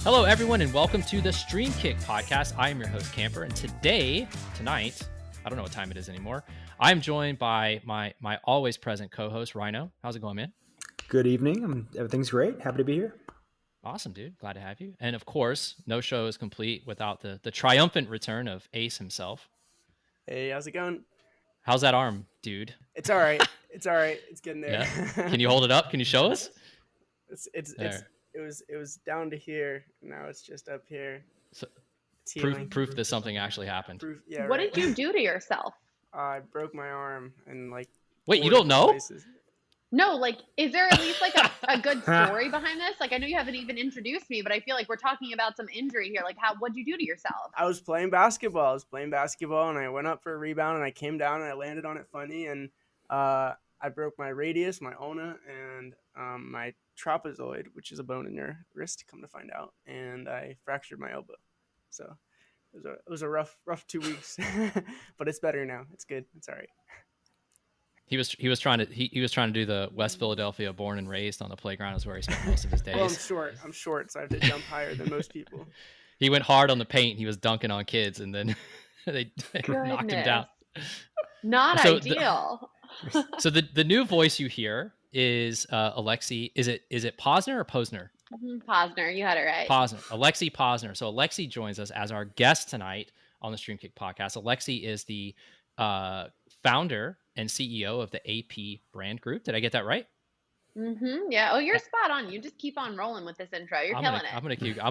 Hello, everyone, and welcome to the StreamKick Podcast. I am your host, Camper, and tonight, I don't know what time it is anymore, I'm joined by my always present co-host, Rhino. How's it going, man? Good evening. Everything's great. Happy to be here. Awesome, dude. Glad to have you. And of course, no show is complete without the triumphant return of Ace himself. Hey, how's it going? How's that arm, dude? It's all right. It's all right. It's getting there. Yeah. Can you hold it up? Can you show us? It was down to here. Now it's just up here. So, proof that something actually happened. Yeah. What did you do to yourself? I broke my arm and Wait, you don't know? Places. No, is there at least a good story behind this? I know you haven't even introduced me, but I feel like we're talking about some injury here. What'd you do to yourself? I was playing basketball. And I went up for a rebound and I came down and I landed on it funny and I broke my radius, my ulna, and my trapezoid, which is a bone in your wrist, come to find out, and I fractured my elbow. So it was a rough 2 weeks, but it's better now. It's good. It's all right. He was trying to do the West Philadelphia born and raised on the playground is where he spent most of his days. Well, I'm short, so I have to jump higher than most people. He went hard on the paint. He was dunking on kids, and then they knocked him down. Not ideal. So the new voice you hear is Alexy. Is it Posner or Posner? Posner, you had it right. Posner, Alexy Posner. So Alexy joins us as our guest tonight on the StreamKick Podcast. Alexy is the founder and CEO of the AP brand group. Did I get that right? Mm-hmm. Yeah. Oh, you're spot on. You just keep on rolling with this intro. You're killing it. I'm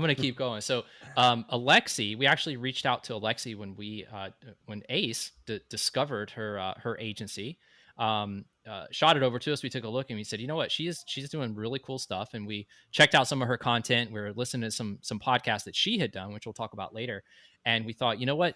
gonna keep going. So, Alexy, we actually reached out to Alexy when when Ace discovered her agency. Shot it over to us. We took a look and we said, you know what, she's doing really cool stuff. And we checked out some of her content. We were listening to some podcasts that she had done, which we'll talk about later. And we thought, you know what,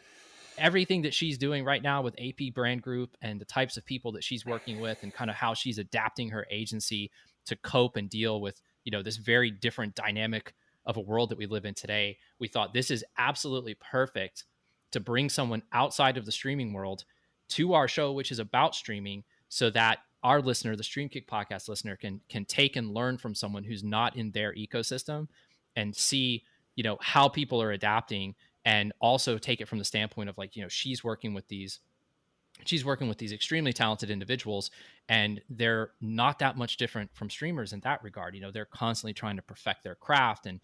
everything that she's doing right now with AP Brand Group and the types of people that she's working with and kind of how she's adapting her agency to cope and deal with, this very different dynamic of a world that we live in today. We thought this is absolutely perfect to bring someone outside of the streaming world to our show, which is about streaming, so that our listener, the StreamKick Podcast listener, can take and learn from someone who's not in their ecosystem and see, how people are adapting, and also take it from the standpoint of she's working with these extremely talented individuals, and they're not that much different from streamers in that regard. They're constantly trying to perfect their craft and,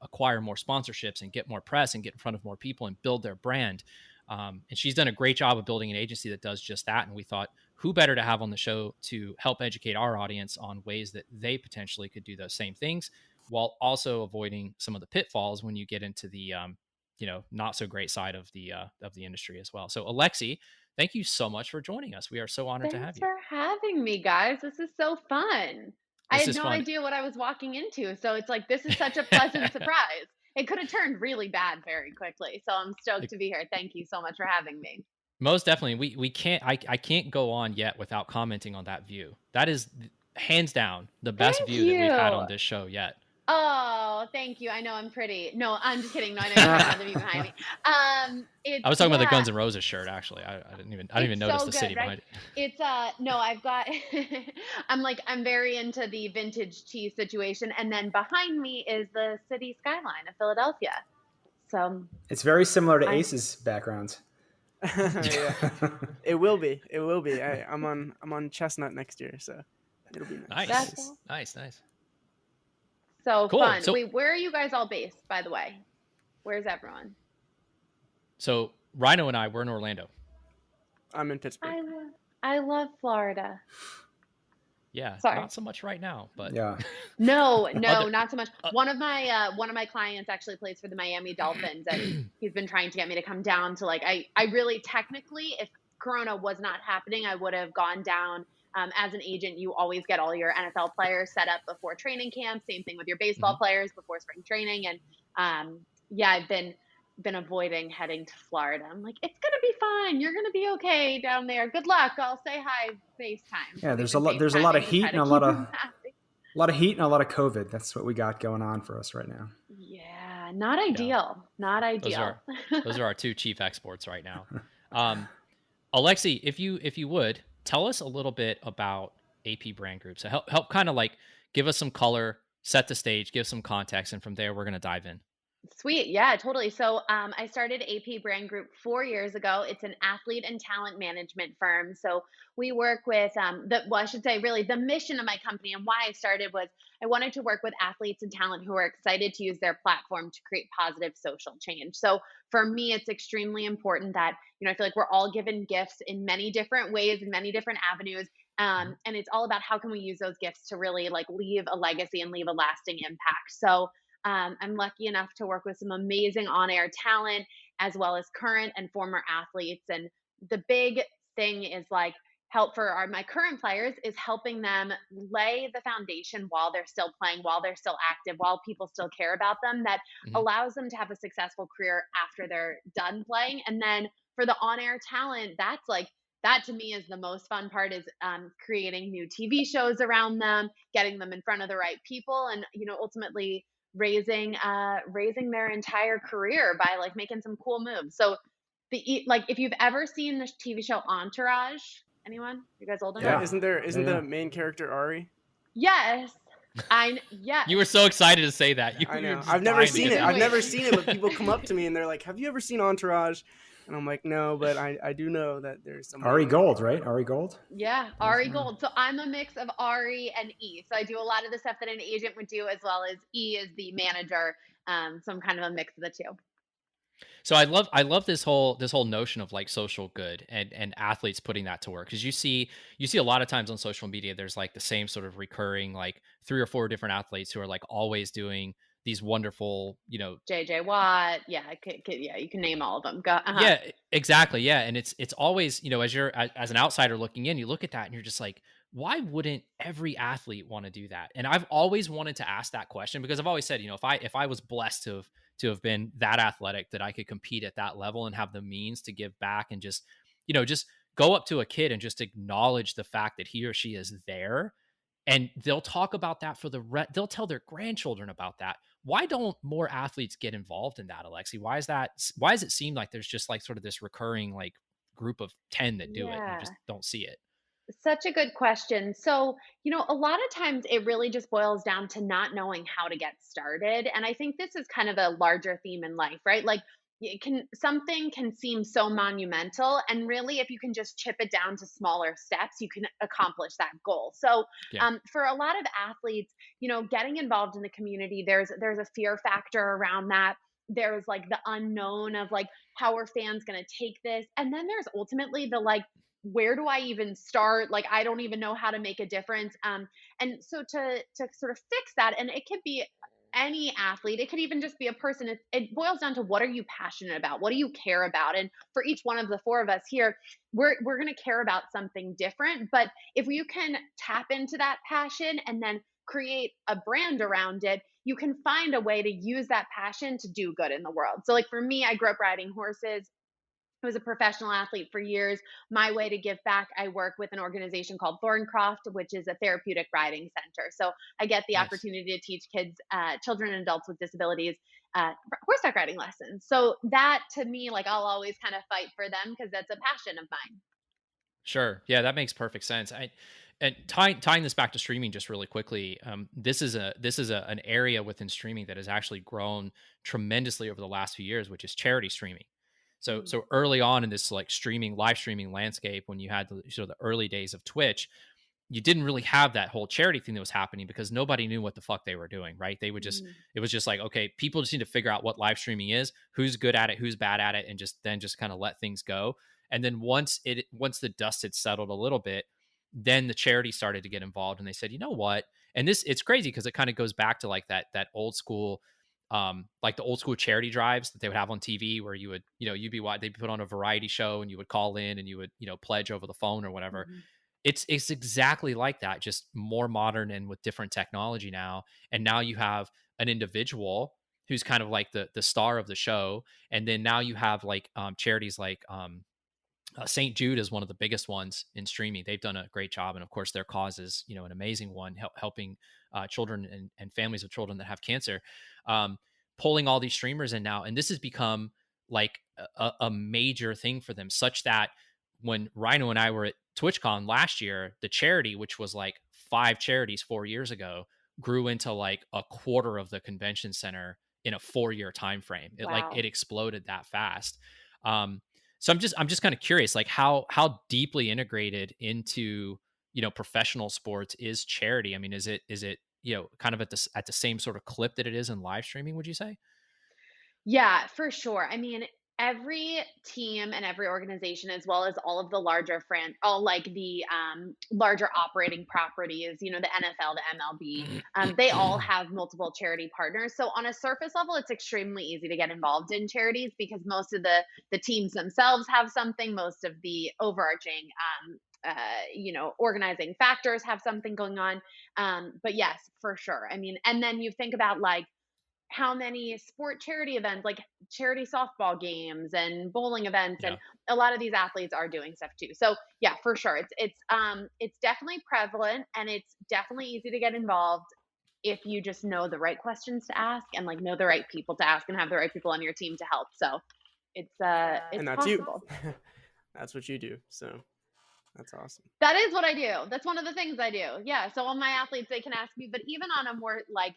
acquire more sponsorships and get more press and get in front of more people and build their brand. And she's done a great job of building an agency that does just that. And we thought, who better to have on the show to help educate our audience on ways that they potentially could do those same things, while also avoiding some of the pitfalls when you get into the, not so great side of the industry as well. So Alexy, thank you so much for joining us. We are so honored to have you. Thanks for having me, guys. This is so fun. I had no idea what I was walking into. So it's this is such a pleasant surprise. It could have turned really bad very quickly. So I'm stoked to be here. Thank you so much for having me. Most definitely. We can't, I can't go on yet without commenting on that view. That is hands down the best view that we've had on this show yet. Oh, thank you. I know I'm pretty. No, I'm just kidding. No, I know you're not the view behind me. I was talking about the Guns N' Roses shirt, actually. I didn't even notice the city behind it. It's no, I've got I'm very into the vintage tee situation, and then behind me is the city skyline of Philadelphia. So it's very similar to Ace's backgrounds. Yeah. It will be. I'm on Chestnut next year, so it'll be nice. Nice. So cool. Fun. So, wait, where are you guys all based, by the way? Where's everyone? So Rhino and I, we're in Orlando. I'm in Pittsburgh. I love Florida. Yeah, sorry. Not so much right now, but yeah. No, not so much. One of my clients actually plays for the Miami Dolphins, and he's been trying to get me to come down to I really technically, if Corona was not happening, I would have gone down. As an agent, you always get all your NFL players set up before training camp. Same thing with your baseball players before spring training. And I've been avoiding heading to Florida. I'm it's gonna be fine. You're gonna be okay down there. Good luck. I'll say hi FaceTime. Yeah, there's a lot of heat and a lot of heat and a lot of COVID. That's what we got going on for us right now. Yeah, not ideal. Yeah. Not ideal. Those are our two chief exports right now. Alexy, if you would tell us a little bit about AP Brand Group. So help kind of give us some color, set the stage, give some context, and from there we're going to dive in. Sweet. Yeah, totally. So I started AP Brand Group 4 years ago. It's an athlete and talent management firm. So we work with I should say really the mission of my company and why I started was I wanted to work with athletes and talent who are excited to use their platform to create positive social change. So for me, it's extremely important that, I feel like we're all given gifts in many different ways, in many different avenues. And it's all about how can we use those gifts to really like leave a legacy and leave a lasting impact. So I'm lucky enough to work with some amazing on air talent as well as current and former athletes. And the big thing is like help for my current players is helping them lay the foundation while they're still playing, while they're still active, while people still care about them, that allows them to have a successful career after they're done playing. And then for the on air talent, that to me is the most fun part is creating new TV shows around them, getting them in front of the right people, and ultimately raising their entire career by like making some cool moves. So if you've ever seen the TV show Entourage, anyone? You guys old enough? Yeah. Isn't the main character Ari? Yes. You were so excited to say that. I know. I've never seen it, but people come up to me and they're like, "Have you ever seen Entourage?" And I'm like, "No, but I do know that there's some." Ari Gold, right? Ari Gold? Yeah, Ari Gold. So I'm a mix of Ari and E. So I do a lot of the stuff that an agent would do, as well as E is the manager. So I'm kind of a mix of the two. So I love this whole notion of like social good and athletes putting that to work, because you see a lot of times on social media there's like the same sort of recurring like 3 or 4 different athletes who are like always doing these wonderful, JJ Watt, yeah, you can name all of them. Yeah, exactly, yeah, and it's always, as an outsider looking in, you look at that and you're just like, why wouldn't every athlete want to do that? And I've always wanted to ask that question, because I've always said, if I was blessed to have been that athletic, that I could compete at that level and have the means to give back and just go up to a kid and just acknowledge the fact that he or she is there. And they'll talk about that they'll tell their grandchildren about that. Why don't more athletes get involved in that, Alexy? Why does it seem like there's just like sort of this recurring like group of 10 that do it and you just don't see it? Such a good question. So, a lot of times it really just boils down to not knowing how to get started. And I think this is kind of a larger theme in life, right? Like something can seem so monumental, and really if you can just chip it down to smaller steps, you can accomplish that goal. So for a lot of athletes, getting involved in the community, there's a fear factor around that. There's like the unknown of like, how are fans going to take this? And then there's ultimately the like, where do I even start? Like, I don't even know how to make a difference. And so to sort of fix that, and it could be any athlete, it could even just be a person. It boils down to, what are you passionate about? What do you care about? And for each one of the 4 of us here, we're going to care about something different. But if you can tap into that passion and then create a brand around it, you can find a way to use that passion to do good in the world. So like for me, I grew up riding horses. I was a professional athlete for years. My way to give back, I work with an organization called Thorncroft, which is a therapeutic riding center. So I get the opportunity to teach kids, children and adults with disabilities, horseback riding lessons. So that to me, like I'll always kind of fight for them because that's a passion of mine. Sure. Yeah, that makes perfect sense. And tying this back to streaming just really quickly, this is an area within streaming that has actually grown tremendously over the last few years, which is charity streaming. So early on in this like live streaming landscape, when you had the early days of Twitch, you didn't really have that whole charity thing that was happening because nobody knew what the fuck they were doing, right? They would just, it was just like, okay, people just need to figure out what live streaming is, who's good at it, who's bad at it, and just kind of let things go. And then once the dust had settled a little bit, then the charity started to get involved, and they said, you know what? And it's crazy because it kind of goes back to like that old school, like the old school charity drives that they would have on TV, where you would, they'd put on a variety show and you would call in and you would, pledge over the phone or whatever. It's exactly like that, just more modern and with different technology now. And now you have an individual who's kind of like the star of the show. And then now you have like charities like St. Jude is one of the biggest ones in streaming. They've done a great job. And of course, their cause is, an amazing one, helping children and families of children that have cancer, pulling all these streamers in now. And this has become like a major thing for them, such that when Rhino and I were at TwitchCon last year, the charity, which was like 5 charities 4 years ago, grew into like a quarter of the convention center in a 4-year time frame. It exploded that fast. So I'm just kind of curious, like how deeply integrated into, professional sports is charity? I mean, is it, kind of at the same sort of clip that it is in live streaming, would you say? Yeah, for sure. I mean, every team and every organization, as well as all of the all like the larger operating properties, the NFL, the MLB, they all have multiple charity partners. So on a surface level, it's extremely easy to get involved in charities because most of the teams themselves have something. Most of the overarching organizing factors have something going on. But yes, for sure. I mean, and then you think about like how many sport charity events, like charity softball games and bowling events, Yeah. and a lot of these athletes are doing stuff too. So yeah, for sure, it's definitely prevalent, and it's definitely easy to get involved if you just know the right questions to ask and like know the right people to ask and have the right people on your team to help. So it's and that's possible. You. That's what you do. So that's awesome. That is what I do. That's one of the things I do. Yeah. So all my athletes, they can ask me, but even on a more like,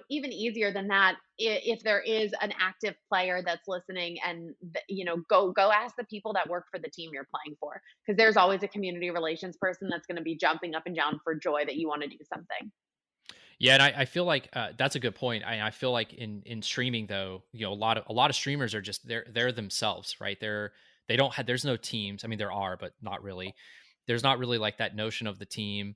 even easier than that, if there is an active player that's listening, and go ask the people that work for the team you're playing for, because there's always a community relations person that's going to be jumping up and down for joy that you want to do something. Yeah, and I feel like that's a good point. I feel like in streaming though, a lot of streamers are just they're themselves, right? They don't have, there's no teams. I mean, there are, but not really. There's not really like that notion of the team.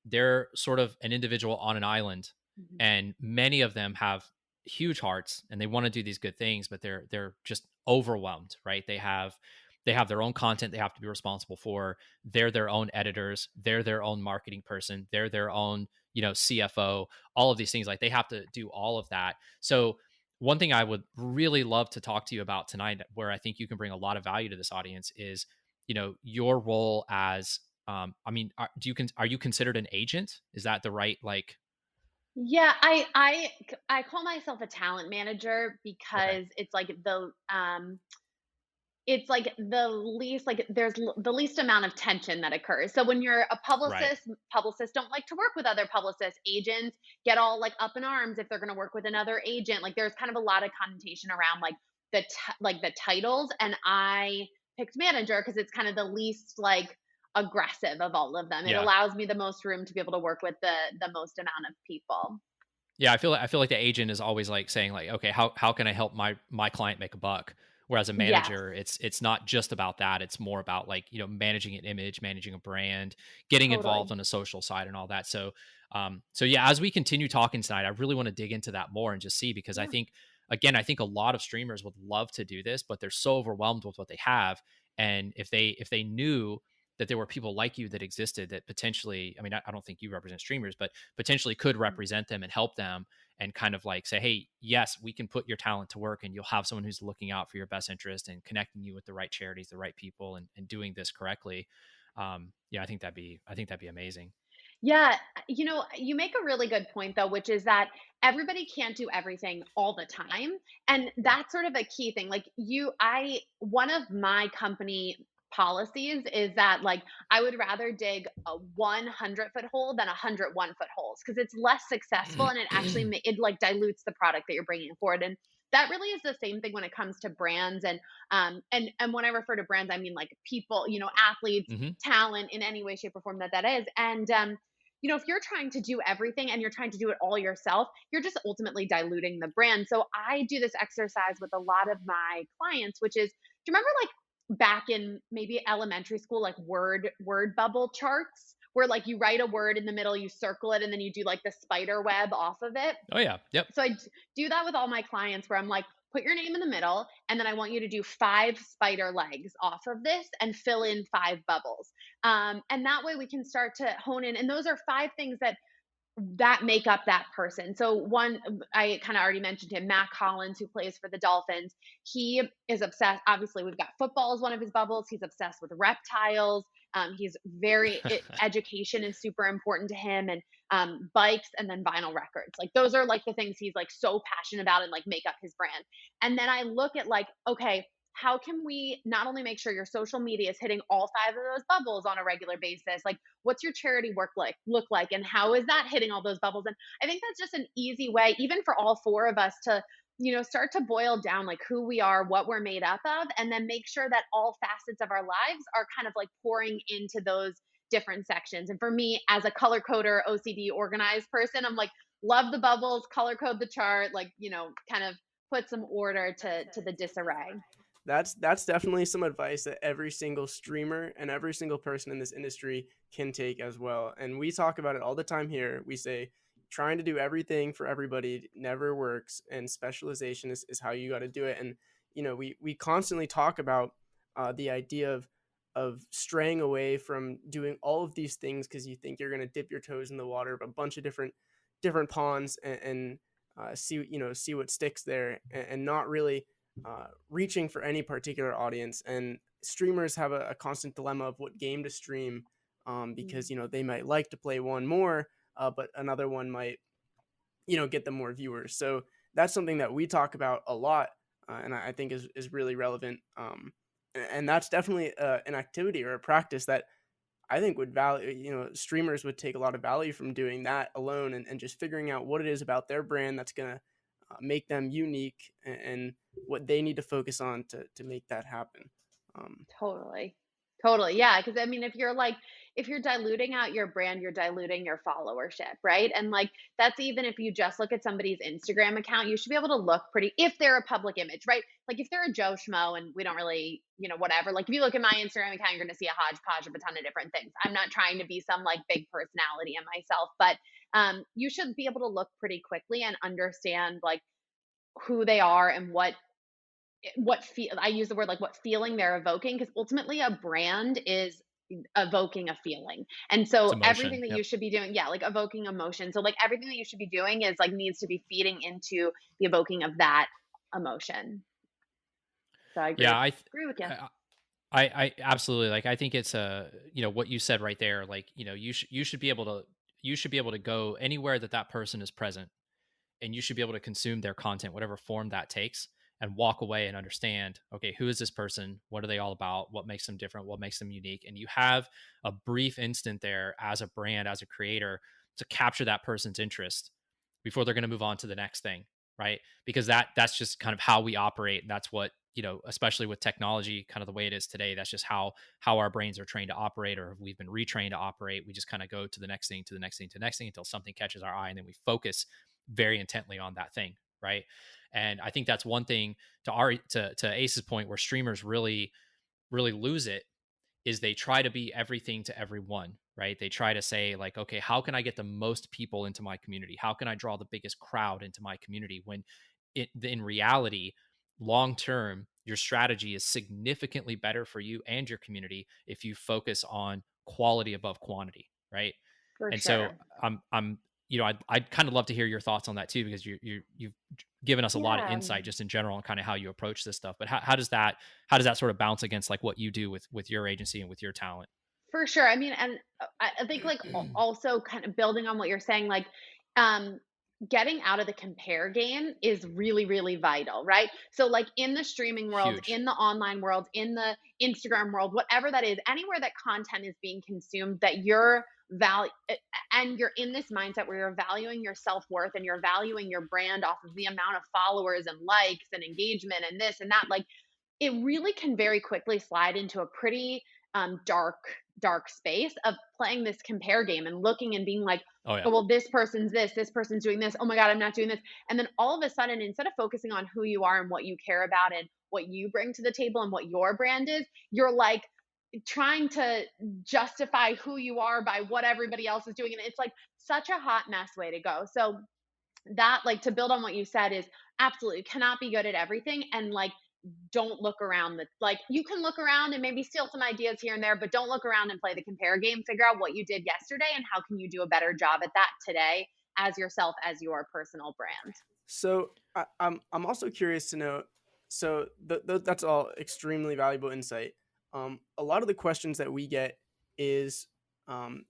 They're sort of an individual on an island, Mm-hmm. and many of them have huge hearts and they want to do these good things, but they're just overwhelmed, right? They have their own content they have to be responsible for. They're their own editors. They're their own marketing person. They're their own, CFO, all of these things. Like they have to do all of that. So one thing I would really love to talk to you about tonight, where I think you can bring a lot of value to this audience, is, your role as, I mean, are you considered an agent? Is that the right, like? Yeah, I call myself a talent manager because Okay. it's like the least, like there's the least amount of tension that occurs. So when you're a Right. publicists don't like to work with other publicists. Agents get all like up in arms if they're going to work with another agent. Like there's kind of a lot of connotation around like the titles, and I picked manager because it's kind of the least like aggressive of all of them. It Yeah. allows me the most room to be able to work with the most amount of people. Yeah, I feel like the agent is always like saying like, okay, how can I help my client make a buck? Whereas a Yes, manager, it's not just about that. It's more about like, managing an image, managing a brand, getting involved totally. on a social side and all that. So yeah, as we continue talking tonight, I really want to dig into that more and just see, because Yeah. I think a lot of streamers would love to do this, but they're so overwhelmed with what they have. And if they knew that there were people like you that existed that potentially, I mean, I don't think you represent streamers, but potentially could represent them and help them, and kind of like say, hey, yes, we can put your talent to work, and you'll have someone who's looking out for your best interest and connecting you with the right charities, the right people, and doing this correctly. Yeah, I think that'd be amazing. Yeah, you make a really good point though, which is that everybody can't do everything all the time. And that's sort of a key thing. Like one of my company policies is that like I would rather dig a 100-foot hole than 101-foot holes, because it's less successful and it actually it like dilutes the product that you're bringing forward. And that really is the same thing when it comes to brands. And when I refer to brands, I mean like people, athletes, Hmm. talent in any way, shape, or form that is. And if you're trying to do everything and you're trying to do it all yourself, you're just ultimately diluting the brand. So I do this exercise with a lot of my clients, which is, do you remember like back in maybe elementary school, like word bubble charts, where like you write a word in the middle, you circle it, and then you do like the spider web off of it? Oh yeah. Yep. So I do that with all my clients, where I'm like, put your name in the middle, and then I want you to do 5 spider legs off of this and fill in 5 bubbles. And that way we can start to hone in. And those are 5 things that make up that person. So one, I kind of already mentioned him, Matt Collins, who plays for the Dolphins. He is obsessed. Obviously, we've got football as one of his bubbles. He's obsessed with reptiles. He's education is super important to him, and bikes, and then vinyl records. Like those are like the things he's like so passionate about and like make up his brand. And then I look at like, okay, how can we not only make sure your social media is hitting all 5 of those bubbles on a regular basis? Like, what's your charity work look like, and how is that hitting all those bubbles? And I think that's just an easy way, even for all 4 of us, to start to boil down like who we are, what we're made up of, and then make sure that all facets of our lives are kind of like pouring into those different sections. And for me, as a color coder, OCD organized person, I'm like, love the bubbles, color code the chart, like, kind of put some order to the disarray. That's definitely some advice that every single streamer and every single person in this industry can take as well. And we talk about it all the time here. We say trying to do everything for everybody never works, and specialization is how you got to do it. And we constantly talk about the idea of straying away from doing all of these things because you think you're going to dip your toes in the water of a bunch of different ponds and see what sticks there, and not really reaching for any particular audience. And streamers have a constant dilemma of what game to stream, because they might like to play one more, but another one might get them more viewers. So that's something that we talk about a lot, and I think is really relevant, and that's definitely an activity or a practice that I think would value, streamers would take a lot of value from doing that alone, and just figuring out what it is about their brand that's going to make them unique, and what they need to focus on to make that happen. Totally. Yeah. Cause I mean, if you're diluting out your brand, you're diluting your followership. Right. And like, that's even if you just look at somebody's Instagram account, you should be able to look pretty, if they're a public image, right? Like if they're a Joe Schmo and we don't really, whatever, like if you look at my Instagram account, you're going to see a hodgepodge of a ton of different things. I'm not trying to be some like big personality in myself, but you should be able to look pretty quickly and understand like who they are and I use the word like what feeling they're evoking, because ultimately a brand is evoking a feeling. And so everything that you should be doing, like evoking emotion. So like everything that you should be doing is like needs to be feeding into the evoking of that emotion. So I agree. Yeah, I agree with you. I absolutely, like, I think it's what you said right there, like, you should be able to go anywhere that person is present, and you should be able to consume their content, whatever form that takes, and walk away and understand, okay, who is this person? What are they all about? What makes them different? What makes them unique? And you have a brief instant there as a brand, as a creator, to capture that person's interest before they're going to move on to the next thing, right? Because that's just kind of how we operate. And that's what, especially with technology, kind of the way it is today, that's just how our brains are trained to operate, or we've been retrained to operate. We just kind of go to the next thing, to the next thing, to the next thing, until something catches our eye, and then we focus very intently on that thing, right? And I think that's one thing to Ace's point, where streamers really, really lose it, is they try to be everything to everyone, right? They try to say like, okay, how can I get the most people into my community? How can I draw the biggest crowd into my community? When in reality, long term, your strategy is significantly better for you and your community if you focus on quality above quantity, right? So I'd kind of love to hear your thoughts on that too, because you've given us a lot of insight just in general on kind of how you approach this stuff. But how does that sort of bounce against like what you do with your agency and with your talent? For sure. I mean, and I think like also kind of building on what you're saying, like getting out of the compare game is really, really vital, right? So like in the streaming world, Huge. in the online world, in the Instagram world, whatever that is, anywhere that content is being consumed, that you're and you're in this mindset where you're valuing your self-worth and you're valuing your brand off of the amount of followers and likes and engagement and this and that, like it really can very quickly slide into a pretty dark space of playing this compare game and looking and being like, oh, well, this person's this person's doing this. Oh my God, I'm not doing this. And then all of a sudden, instead of focusing on who you are and what you care about and what you bring to the table and what your brand is, you're like trying to justify who you are by what everybody else is doing. And it's like such a hot mess way to go. So that, like, to build on what you said, is absolutely cannot be good at everything. And like, don't look around. Like you can look around and maybe steal some ideas here and there, but don't look around and play the compare game. Figure out what you did yesterday and how can you do a better job at that today as yourself, as your personal brand. So I'm also curious to know, so that's all extremely valuable insight. A lot of the questions that we get is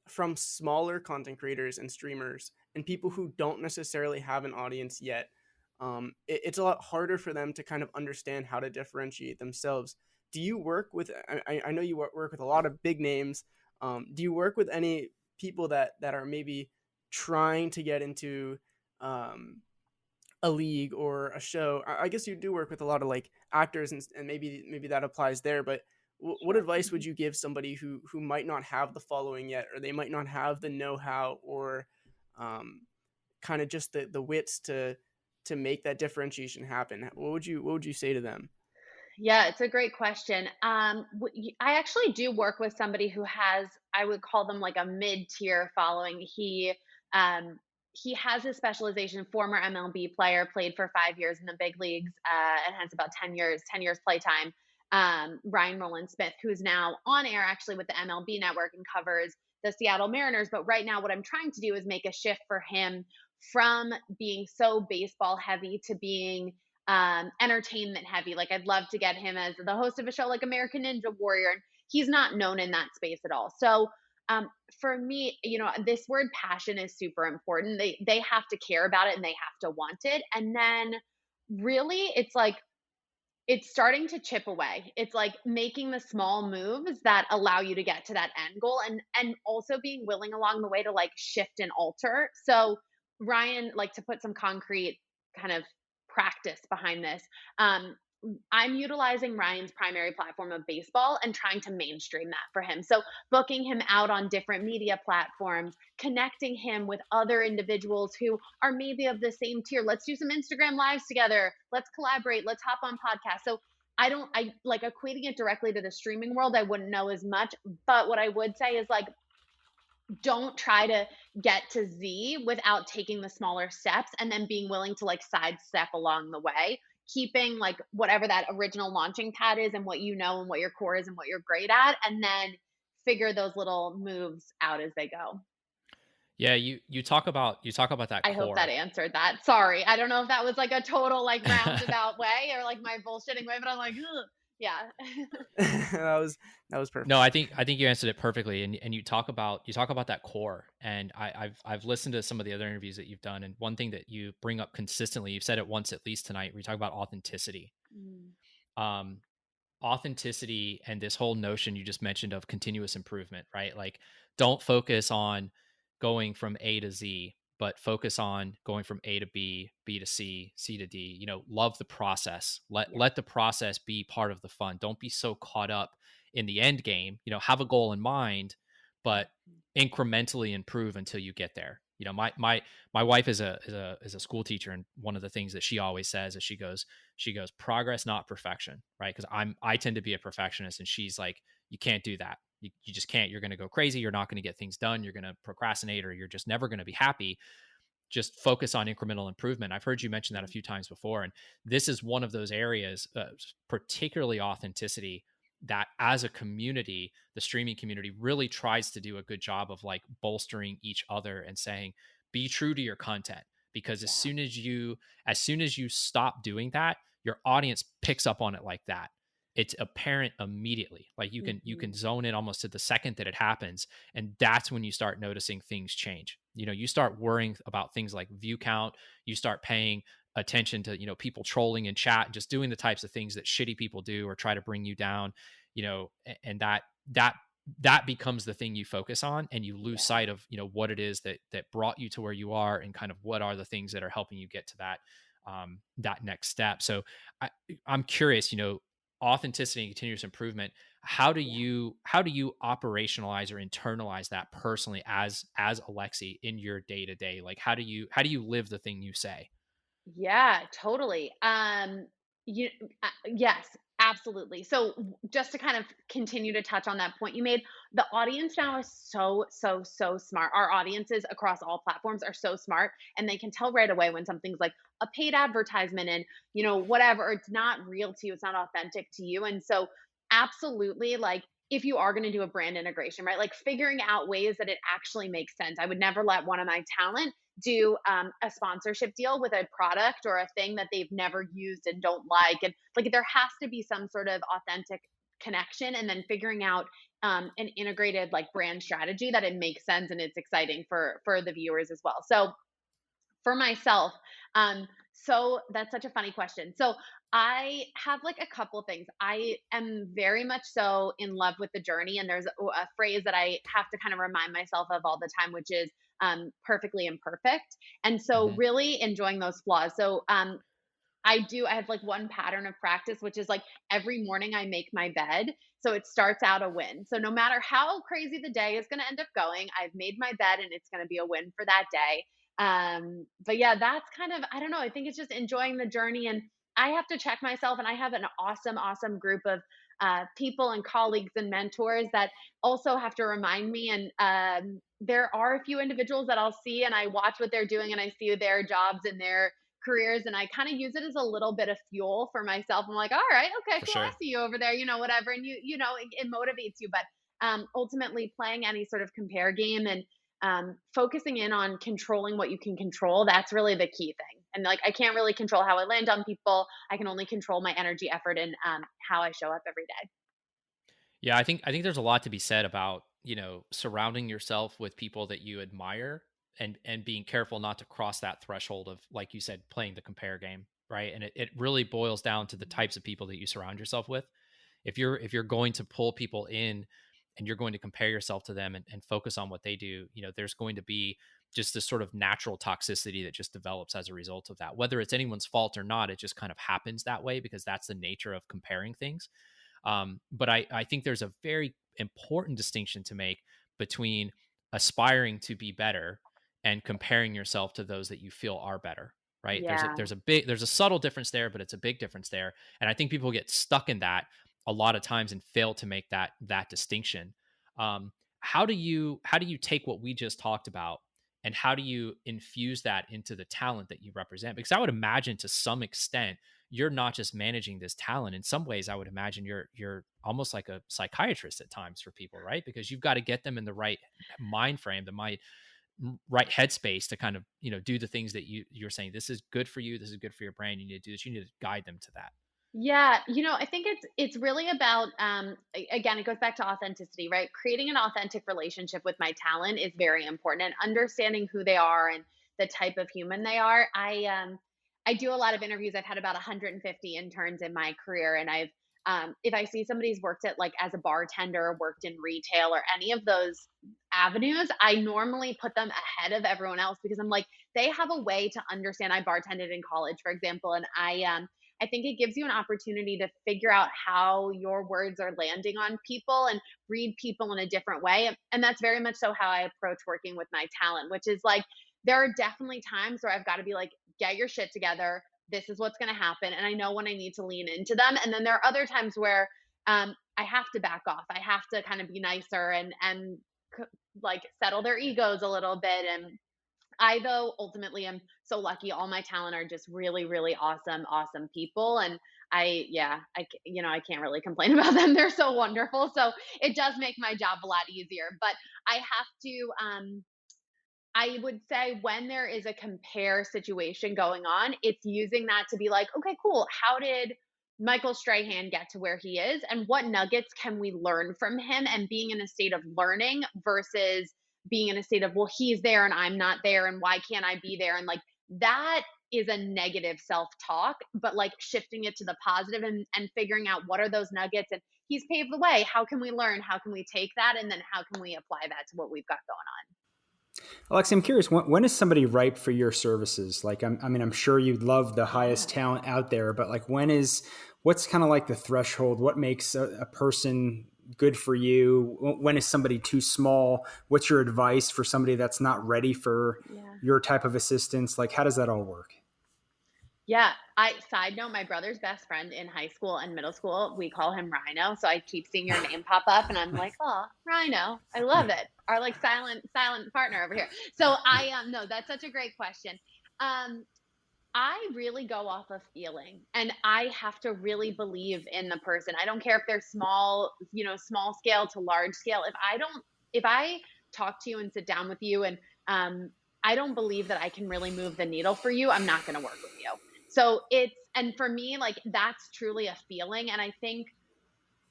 from smaller content creators and streamers and people who don't necessarily have an audience yet. it's a lot harder for them to kind of understand how to differentiate themselves. Do you work with, I know you work with a lot of big names. Do you work with any people that are maybe trying to get into a league or a show? I guess you do work with a lot of like actors, and maybe that applies there, but what advice would you give somebody who might not have the following yet, or they might not have the know-how, or kind of just the wits to make that differentiation happen? What would you say to them? Yeah, it's a great question. I actually do work with somebody who has, I would call them like a mid-tier following. He has his specialization, former MLB player, played for 5 years in the big leagues, and has about 10 years playtime. Ryan Rowland-Smith, who is now on air actually with the MLB network and covers the Seattle Mariners. But right now what I'm trying to do is make a shift for him from being so baseball heavy to being entertainment heavy. Like, I'd love to get him as the host of a show like American Ninja Warrior, and he's not known in that space at all. So for me, this word passion is super important. They have to care about it and they have to want it. And then really it's like, it's starting to chip away. It's like making the small moves that allow you to get to that end goal, and also being willing along the way to like shift and alter. So Ryan, like, to put some concrete kind of practice behind this, I'm utilizing Ryan's primary platform of baseball and trying to mainstream that for him. So booking him out on different media platforms, connecting him with other individuals who are maybe of the same tier. Let's do some Instagram lives together. Let's collaborate. Let's hop on podcasts. So I like equating it directly to the streaming world. I wouldn't know as much, but what I would say is, like, don't try to get to Z without taking the smaller steps and then being willing to like sidestep along the way, keeping like whatever that original launching pad is and what you know and what your core is and what you're great at, and then figure those little moves out as they go. Yeah, you talk about that I core. hope that answered that. Sorry, I don't know if that was like a total like roundabout way or like my bullshitting way, but I'm like, ugh. Yeah. that was perfect. No, I think you answered it perfectly, and you talk about that core, and I've listened to some of the other interviews that you've done, and one thing that you bring up consistently, you've said it once at least tonight, where you talk about authenticity. Authenticity and this whole notion you just mentioned of continuous improvement, right? Like, don't focus on going from A to Z, but focus on going from A to B, B to C, C to D. Love the process. Let the process be part of the fun. Don't be so caught up in the end game. Have a goal in mind, but incrementally improve until you get there. My wife is a school teacher, and one of the things that she always says is she goes, progress, not perfection, right? Because I tend to be a perfectionist, and she's like, you can't do that. You just can't. You're going to go crazy. You're not going to get things done. You're going to procrastinate, or you're just never going to be happy. Just focus on incremental improvement. I've heard you mention that a few times before, and this is one of those areas, particularly authenticity, that as a community, the streaming community really tries to do a good job of like bolstering each other and saying, be true to your content, because as soon as you stop doing that, your audience picks up on it like that. It's apparent immediately. Like, you can zone in almost to the second that it happens, and that's when you start noticing things change. You start worrying about things like view count. You start paying attention to people trolling in chat, just doing the types of things that shitty people do or try to bring you down, and that becomes the thing you focus on, and you lose sight of what it is that brought you to where you are, and kind of what are the things that are helping you get to that next step. So I'm curious, authenticity and continuous improvement, how do you operationalize or internalize that personally as Alexy in your day-to-day? Like, how do you live the thing you say? Yeah, totally. Yes, absolutely. So just to kind of continue to touch on that point you made, the audience now is so smart. Our audiences across all platforms are so smart, and they can tell right away when something's like a paid advertisement and, whatever, it's not real to you, it's not authentic to you. And so absolutely, like, if you are going to do a brand integration, right? Like, figuring out ways that it actually makes sense. I would never let one of my talent do a sponsorship deal with a product or a thing that they've never used and don't like. And like, there has to be some sort of authentic connection, and then figuring out an integrated like brand strategy that it makes sense and it's exciting for the viewers as well. So for myself, So that's such a funny question. So I have like a couple things. I am very much so in love with the journey. And there's a phrase that I have to kind of remind myself of all the time, which is perfectly imperfect. And so Mm-hmm. really enjoying those flaws. So I have like one pattern of practice, which is like every morning I make my bed. So it starts out a win. So no matter how crazy the day is going to end up going, I've made my bed and it's going to be a win for that day. But yeah, that's kind of, I don't know. I think it's just enjoying the journey, and I have to check myself, and I have an awesome, awesome group of people and colleagues and mentors that also have to remind me. And there are a few individuals that I'll see and I watch what they're doing and I see their jobs and their careers, and I kind of use it as a little bit of fuel for myself. I'm like, all right, okay, For cool. I sure. see you over there, whatever. And it motivates you. But ultimately playing any sort of compare game and focusing in on controlling what you can control, that's really the key thing. And like, I can't really control how I land on people. I can only control my energy, effort, and how I show up every day. Yeah, I think there's a lot to be said about, surrounding yourself with people that you admire, and being careful not to cross that threshold of, like you said, playing the compare game, right? And it really boils down to the types of people that you surround yourself with. If you're going to pull people in and you're going to compare yourself to them, and focus on what they do, there's going to be just this sort of natural toxicity that just develops as a result of that. Whether it's anyone's fault or not, it just kind of happens that way because that's the nature of comparing things. But I think there's a very important distinction to make between aspiring to be better and comparing yourself to those that you feel are better. Right. Yeah. There's a subtle difference there, but it's a big difference there. And I think people get stuck in that a lot of times and fail to make that distinction. How do you take what we just talked about, and how do you infuse that into the talent that you represent? Because I would imagine to some extent you're not just managing this talent. In some ways, I would imagine you're almost like a psychiatrist at times for people, right? Because you've got to get them in the right mind frame, right headspace to kind of do the things that you're saying. This is good for you. This is good for your brain. You need to do this. You need to guide them to that. Yeah, I think it's really about again, it goes back to authenticity, right? Creating an authentic relationship with my talent is very important, and understanding who they are and the type of human they are. I do a lot of interviews. I've had about 150 interns in my career, and I've if I see somebody's worked at like as a bartender, worked in retail or any of those avenues, I normally put them ahead of everyone else because I'm like, they have a way to understand. I bartended in college, for example, and I think it gives you an opportunity to figure out how your words are landing on people and read people in a different way. And that's very much so how I approach working with my talent, which is like, there are definitely times where I've got to be like, get your shit together. This is what's going to happen. And I know when I need to lean into them. And then there are other times where I have to back off. I have to kind of be nicer and like settle their egos a little bit. And I, though, ultimately am so lucky. All my talent are just really, really awesome, awesome people. And I can't really complain about them. They're so wonderful. So it does make my job a lot easier. But I have to, I would say when there is a compare situation going on, it's using that to be like, okay, cool. How did Michael Strahan get to where he is? And what nuggets can we learn from him? And being in a state of learning versus being in a state of, well, he's there and I'm not there. And why can't I be there? And like that is a negative self talk, but like shifting it to the positive and figuring out what are those nuggets. And he's paved the way. How can we learn? How can we take that? And then how can we apply that to what we've got going on? Alexy, I'm curious, when is somebody ripe for your services? Like, I'm sure you'd love the highest talent out there, but like, what's kind of like the threshold? What makes a person good for you? When is somebody too small? What's your advice for somebody that's not ready for your type of assistance? Like, how does that all work? Yeah. Side note, my brother's best friend in high school and middle school, we call him Rhino. So I keep seeing your name pop up and I'm like, oh, Rhino. I love it. Our like silent partner over here. So no, that's such a great question. I really go off of feeling, and I have to really believe in the person. I don't care if they're small, small scale to large scale. If I talk to you and sit down with you and I don't believe that I can really move the needle for you, I'm not going to work with you. So and for me, like that's truly a feeling. And I think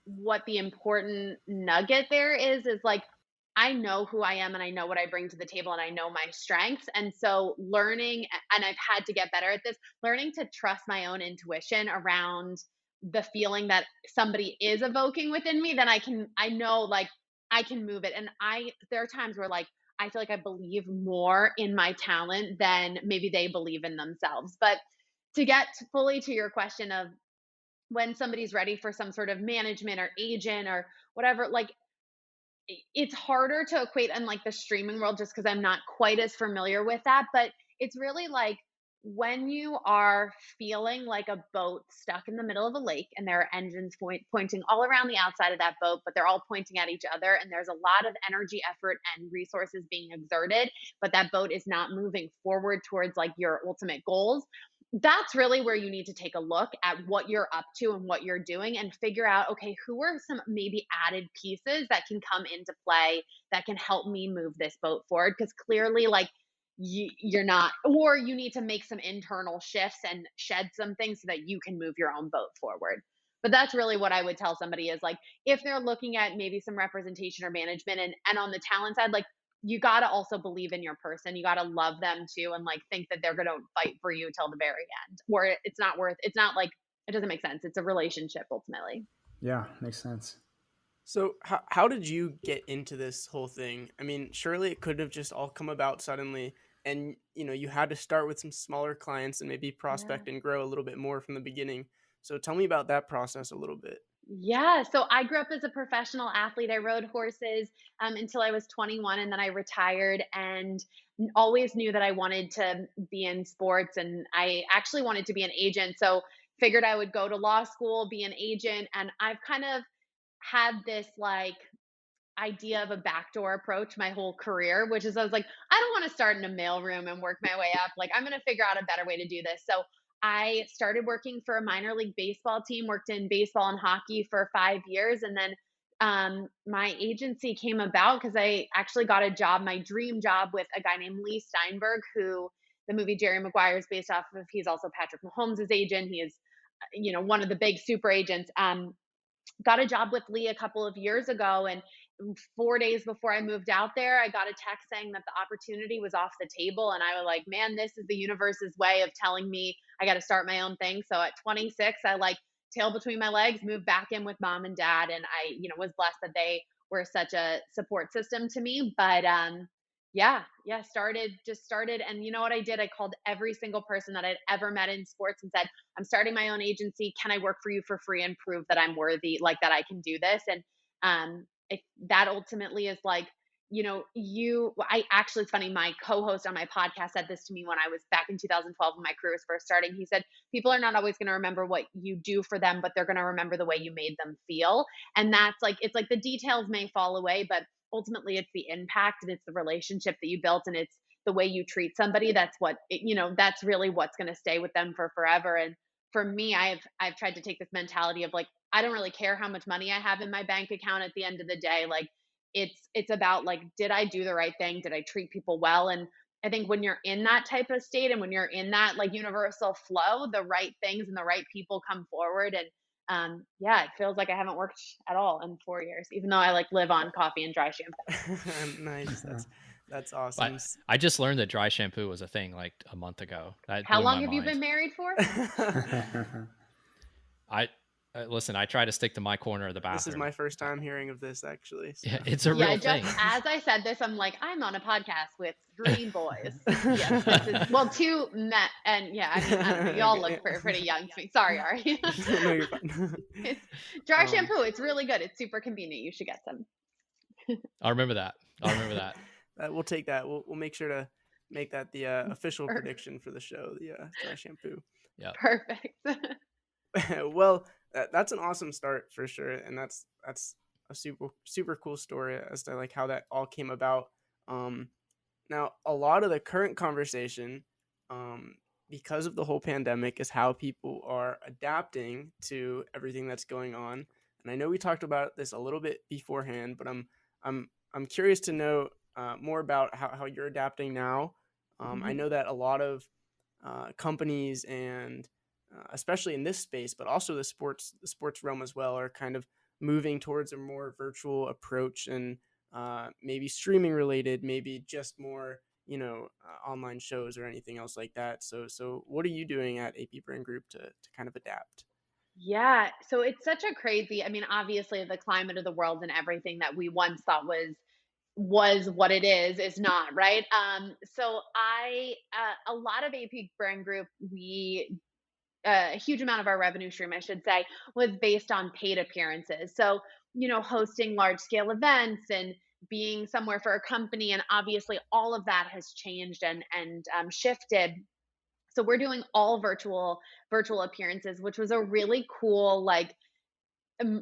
what the important nugget there is like, I know who I am and I know what I bring to the table and I know my strengths. And so learning, and I've had to get better at this, learning to trust my own intuition around the feeling that somebody is evoking within me, then I know like I can move it. And there are times where like, I feel like I believe more in my talent than maybe they believe in themselves. But to get fully to your question of when somebody's ready for some sort of management or agent or whatever, like it's harder to equate in like the streaming world just because I'm not quite as familiar with that. But it's really like when you are feeling like a boat stuck in the middle of a lake and there are engines pointing all around the outside of that boat, but they're all pointing at each other. And there's a lot of energy, effort, and resources being exerted, but that boat is not moving forward towards like your ultimate goals. That's really where you need to take a look at what you're up to and what you're doing and figure out, okay, who are some maybe added pieces that can come into play that can help me move this boat forward? Because clearly, like, you're not, or you need to make some internal shifts and shed some things so that you can move your own boat forward. But that's really what I would tell somebody is like, if they're looking at maybe some representation or management and on the talent side, like, you got to also believe in your person. You got to love them too and like think that they're going to fight for you till the very end. Or it's not like it doesn't make sense. It's a relationship ultimately. Yeah, makes sense. So how did you get into this whole thing? I mean, surely it could have just all come about suddenly and you had to start with some smaller clients and maybe prospect and grow a little bit more from the beginning. So tell me about that process a little bit. Yeah. So I grew up as a professional athlete. I rode horses until I was 21 and then I retired and always knew that I wanted to be in sports and I actually wanted to be an agent. So figured I would go to law school, be an agent. And I've kind of had this like idea of a backdoor approach my whole career, which is I was like, I don't want to start in a mailroom and work my way up. Like, I'm going to figure out a better way to do this. So I started working for a minor league baseball team, worked in baseball and hockey for 5 years. And then my agency came about because I actually got a job, my dream job, with a guy named Lee Steinberg, who the movie Jerry Maguire is based off of. He's also Patrick Mahomes' agent. He is, one of the big super agents. Got a job with Lee a couple of years ago. And 4 days before I moved out there, I got a text saying that the opportunity was off the table. And I was like, man, this is the universe's way of telling me I got to start my own thing. So at 26, I like tail between my legs, moved back in with mom and dad. And I, was blessed that they were such a support system to me. But yeah, started. And you know what I did? I called every single person that I'd ever met in sports and said, I'm starting my own agency. Can I work for you for free and prove that I'm worthy, like that I can do this? And if that ultimately is like, I actually, it's funny, my co-host on my podcast said this to me when I was back in 2012 when my career was first starting. He said, people are not always going to remember what you do for them, but they're going to remember the way you made them feel. And that's like, it's like the details may fall away, but ultimately it's the impact and it's the relationship that you built and it's the way you treat somebody. That's that's really what's going to stay with them for forever. And for me, I've tried to take this mentality of like, I don't really care how much money I have in my bank account at the end of the day. Like it's about like, did I do the right thing? Did I treat people well? And I think when you're in that type of state and when you're in that like universal flow, the right things and the right people come forward. And it feels like I haven't worked at all in 4 years, even though I like live on coffee and dry shampoo. Nice. That's awesome. I just learned that dry shampoo was a thing like a month ago. How long have you been married for? Listen, I try to stick to my corner of the bathroom. This is my first time hearing of this, actually. So. Yeah, it's a real thing. As I said this, I'm like, I'm on a podcast with 3 boys. Yes, well, 2 men, and y'all look pretty young to me. Sorry, Ari. No, you're fine. It's dry shampoo. It's really good. It's super convenient. You should get some. I'll remember that. We'll take that. We'll make sure to make that the official prediction for the show. The dry shampoo. Yeah. Perfect. Well, that's an awesome start for sure, and that's a super cool story as to like how that all came about. Now a lot of the current conversation, because of the whole pandemic, is how people are adapting to everything that's going on. And I know we talked about this a little bit beforehand, but I'm curious to know more about how you're adapting now. I know that a lot of companies and especially in this space, but also the sports realm as well, are kind of moving towards a more virtual approach. And maybe streaming related, maybe just more, online shows or anything else like that. So what are you doing at AP Brand Group to kind of adapt? Yeah, so it's such a crazy, I mean, obviously the climate of the world and everything that we once thought was what it is not, right? So a lot of AP Brand Group, a huge amount of our revenue stream, I should say, was based on paid appearances. So, hosting large scale events and being somewhere for a company, and obviously all of that has changed and shifted. So we're doing all virtual appearances, which was a really cool, like,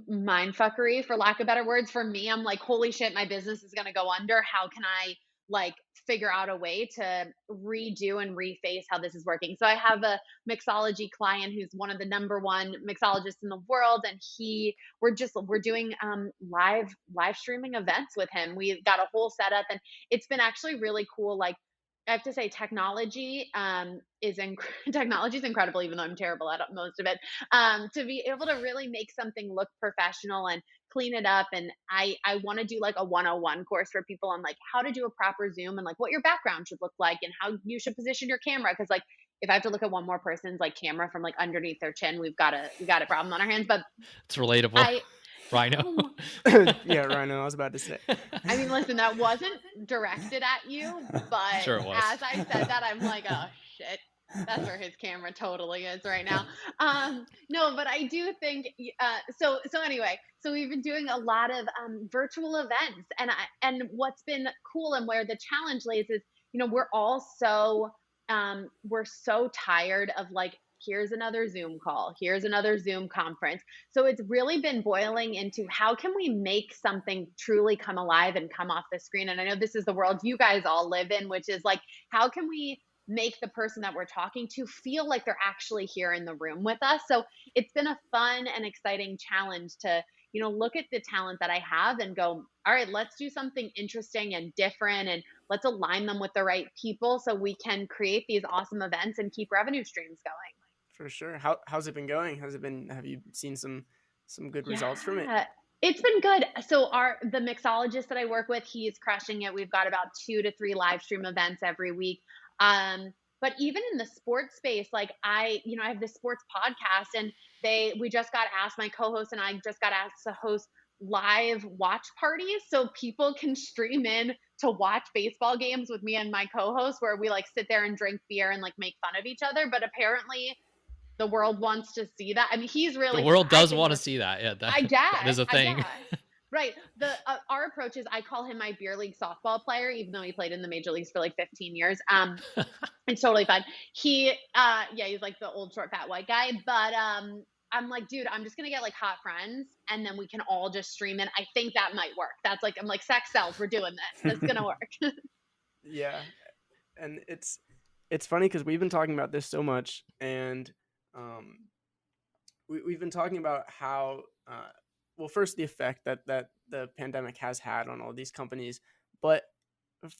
mind fuckery, for lack of better words. For me, I'm like, holy shit, my business is going to go under. How can I, like, figure out a way to redo and reface how this is working? So I have a mixology client who's one of the number one mixologists in the world, and we're doing live streaming events with him. We've got a whole setup, and it's been actually really cool. Like, I have to say, technology technology is incredible, even though I'm terrible at most of it. To be able to really make something look professional and clean it up, and I want to do like a 101 course for people on like how to do a proper Zoom and like what your background should look like and how you should position your camera. Because like if I have to look at one more person's like camera from like underneath their chin, we got a problem on our hands. But It's relatable. I Rhino. Yeah, Rhino, I was about to say. I mean, listen, that wasn't directed at you, but Sure it was. as I said that, I'm like, oh shit, that's where his camera totally is right now. No, but I do think, so anyway, so we've been doing a lot of virtual events, and what's been cool and where the challenge lays is, we're all we're so tired of like, here's another Zoom call, here's another Zoom conference. So it's really been boiling into how can we make something truly come alive and come off the screen? And I know this is the world you guys all live in, which is like, how can we make the person that we're talking to feel like they're actually here in the room with us? So it's been a fun and exciting challenge to, look at the talent that I have and go, all right, let's do something interesting and different, and let's align them with the right people so we can create these awesome events and keep revenue streams going. For sure. How's it been going? Have you seen some good results from it? It's been good. So the mixologist that I work with, he's crushing it. We've got about 2 to 3 live stream events every week. But even in the sports space, like I have this sports podcast, and we just got asked, my co-host and I just got asked to host live watch parties so people can stream in to watch baseball games with me and my co-host, where we like sit there and drink beer and like make fun of each other. But apparently the world wants to see that. I mean, he's really, the world does want to see that. Yeah, I guess that is a thing. Right. Our approach is, I call him my beer league softball player, even though he played in the major leagues for like 15 years. It's totally fun. He's like the old short fat white guy. But I'm like, dude, I'm just gonna get like hot friends, and then we can all just stream in. I think that might work. I'm like, sex sells. We're doing this. That's gonna work. Yeah, and it's funny because we've been talking about this so much, and we've been talking about how first the effect that the pandemic has had on all these companies, but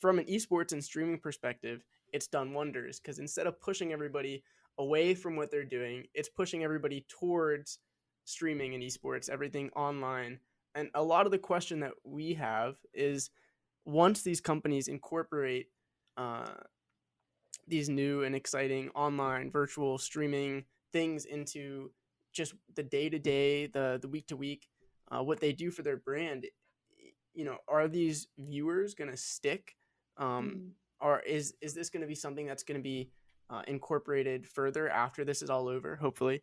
from an esports and streaming perspective, it's done wonders, because instead of pushing everybody away from what they're doing, it's pushing everybody towards streaming and esports, everything online. And a lot of the question that we have is, once these companies incorporate these new and exciting online virtual streaming things into just the day-to-day, the week-to-week, what they do for their brand, are these viewers going to stick? Or is this going to be something that's going to be incorporated further after this is all over, hopefully,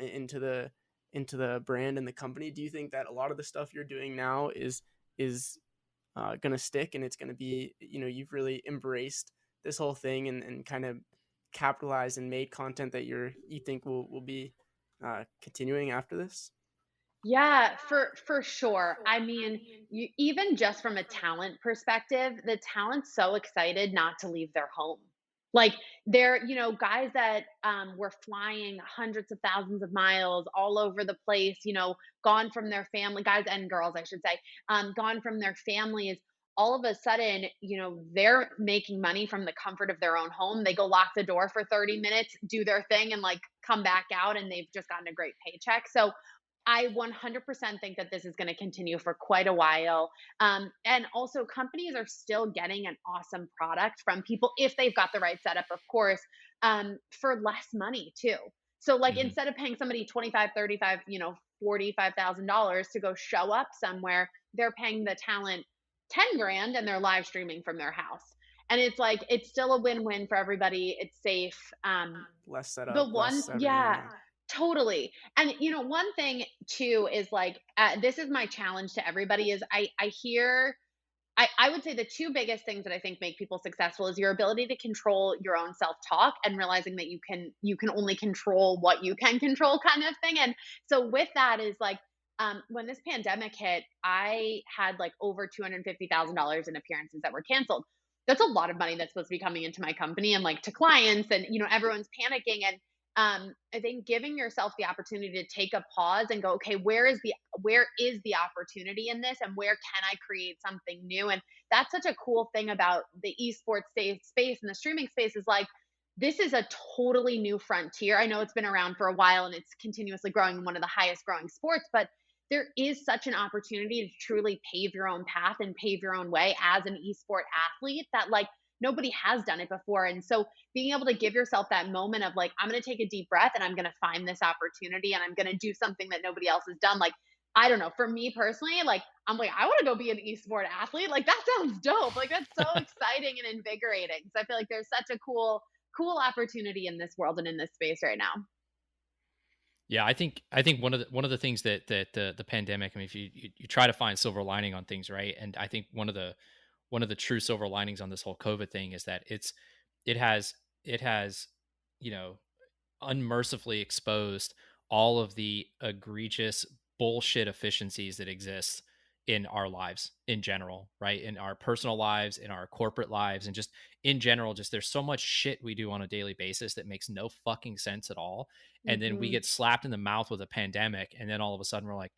into the brand and the company? Do you think that a lot of the stuff you're doing now is going to stick, and it's going to be, you've really embraced this whole thing and kind of capitalized and made content that you think will be continuing after this? Yeah, for sure. I mean, even just from a talent perspective, the talent's so excited not to leave their home. Like, they're, guys that were flying hundreds of thousands of miles all over the place, gone from their family, guys and girls, I should say, gone from their families. All of a sudden, they're making money from the comfort of their own home. They go lock the door for 30 minutes, do their thing, and like come back out, and they've just gotten a great paycheck. So I 100% think that this is going to continue for quite a while. And also, companies are still getting an awesome product from people if they've got the right setup, of course, for less money too. So, like, Mm-hmm. instead of paying somebody 25, 35, $45,000 to go show up somewhere, they're paying the talent 10 grand and they're live streaming from their house. And it's like, it's still a win-win for everybody. It's safe. Less The setup, one, less everything. yeah, totally. And one thing too is like, this is my challenge to everybody is I hear, I would say the two biggest things that I think make people successful is your ability to control your own self-talk and realizing that you can only control what you can control, kind of thing. And so with that is like, when this pandemic hit, I had like over $250,000 in appearances that were canceled. That's a lot of money that's supposed to be coming into my company and like to clients, and everyone's panicking. And I think giving yourself the opportunity to take a pause and go, okay, where is the opportunity in this, and where can I create something new? And that's such a cool thing about the esports space and the streaming space is like, this is a totally new frontier. I know it's been around for a while and it's continuously growing, one of the highest growing sports, but there is such an opportunity to truly pave your own path and pave your own way as an esport athlete that like nobody has done it before. And so being able to give yourself that moment of like, I'm going to take a deep breath and I'm going to find this opportunity and I'm going to do something that nobody else has done. Like, I don't know, for me personally, like, I'm like, I want to go be an esport athlete. Like, that sounds dope. Like, that's so exciting and invigorating. So I feel like there's such a cool opportunity in this world and in this space right now. Yeah, I think one of the things that the pandemic, I mean, if you try to find silver lining on things, right? And I think one of the true silver linings on this whole COVID thing is that it has you know unmercifully exposed all of the egregious bullshit efficiencies that exist in our lives in general, right? In our personal lives, in our corporate lives, and just in general, just there's so much shit we do on a daily basis that makes no fucking sense at all. And then we get slapped in the mouth with a pandemic, and then all of a sudden we're like,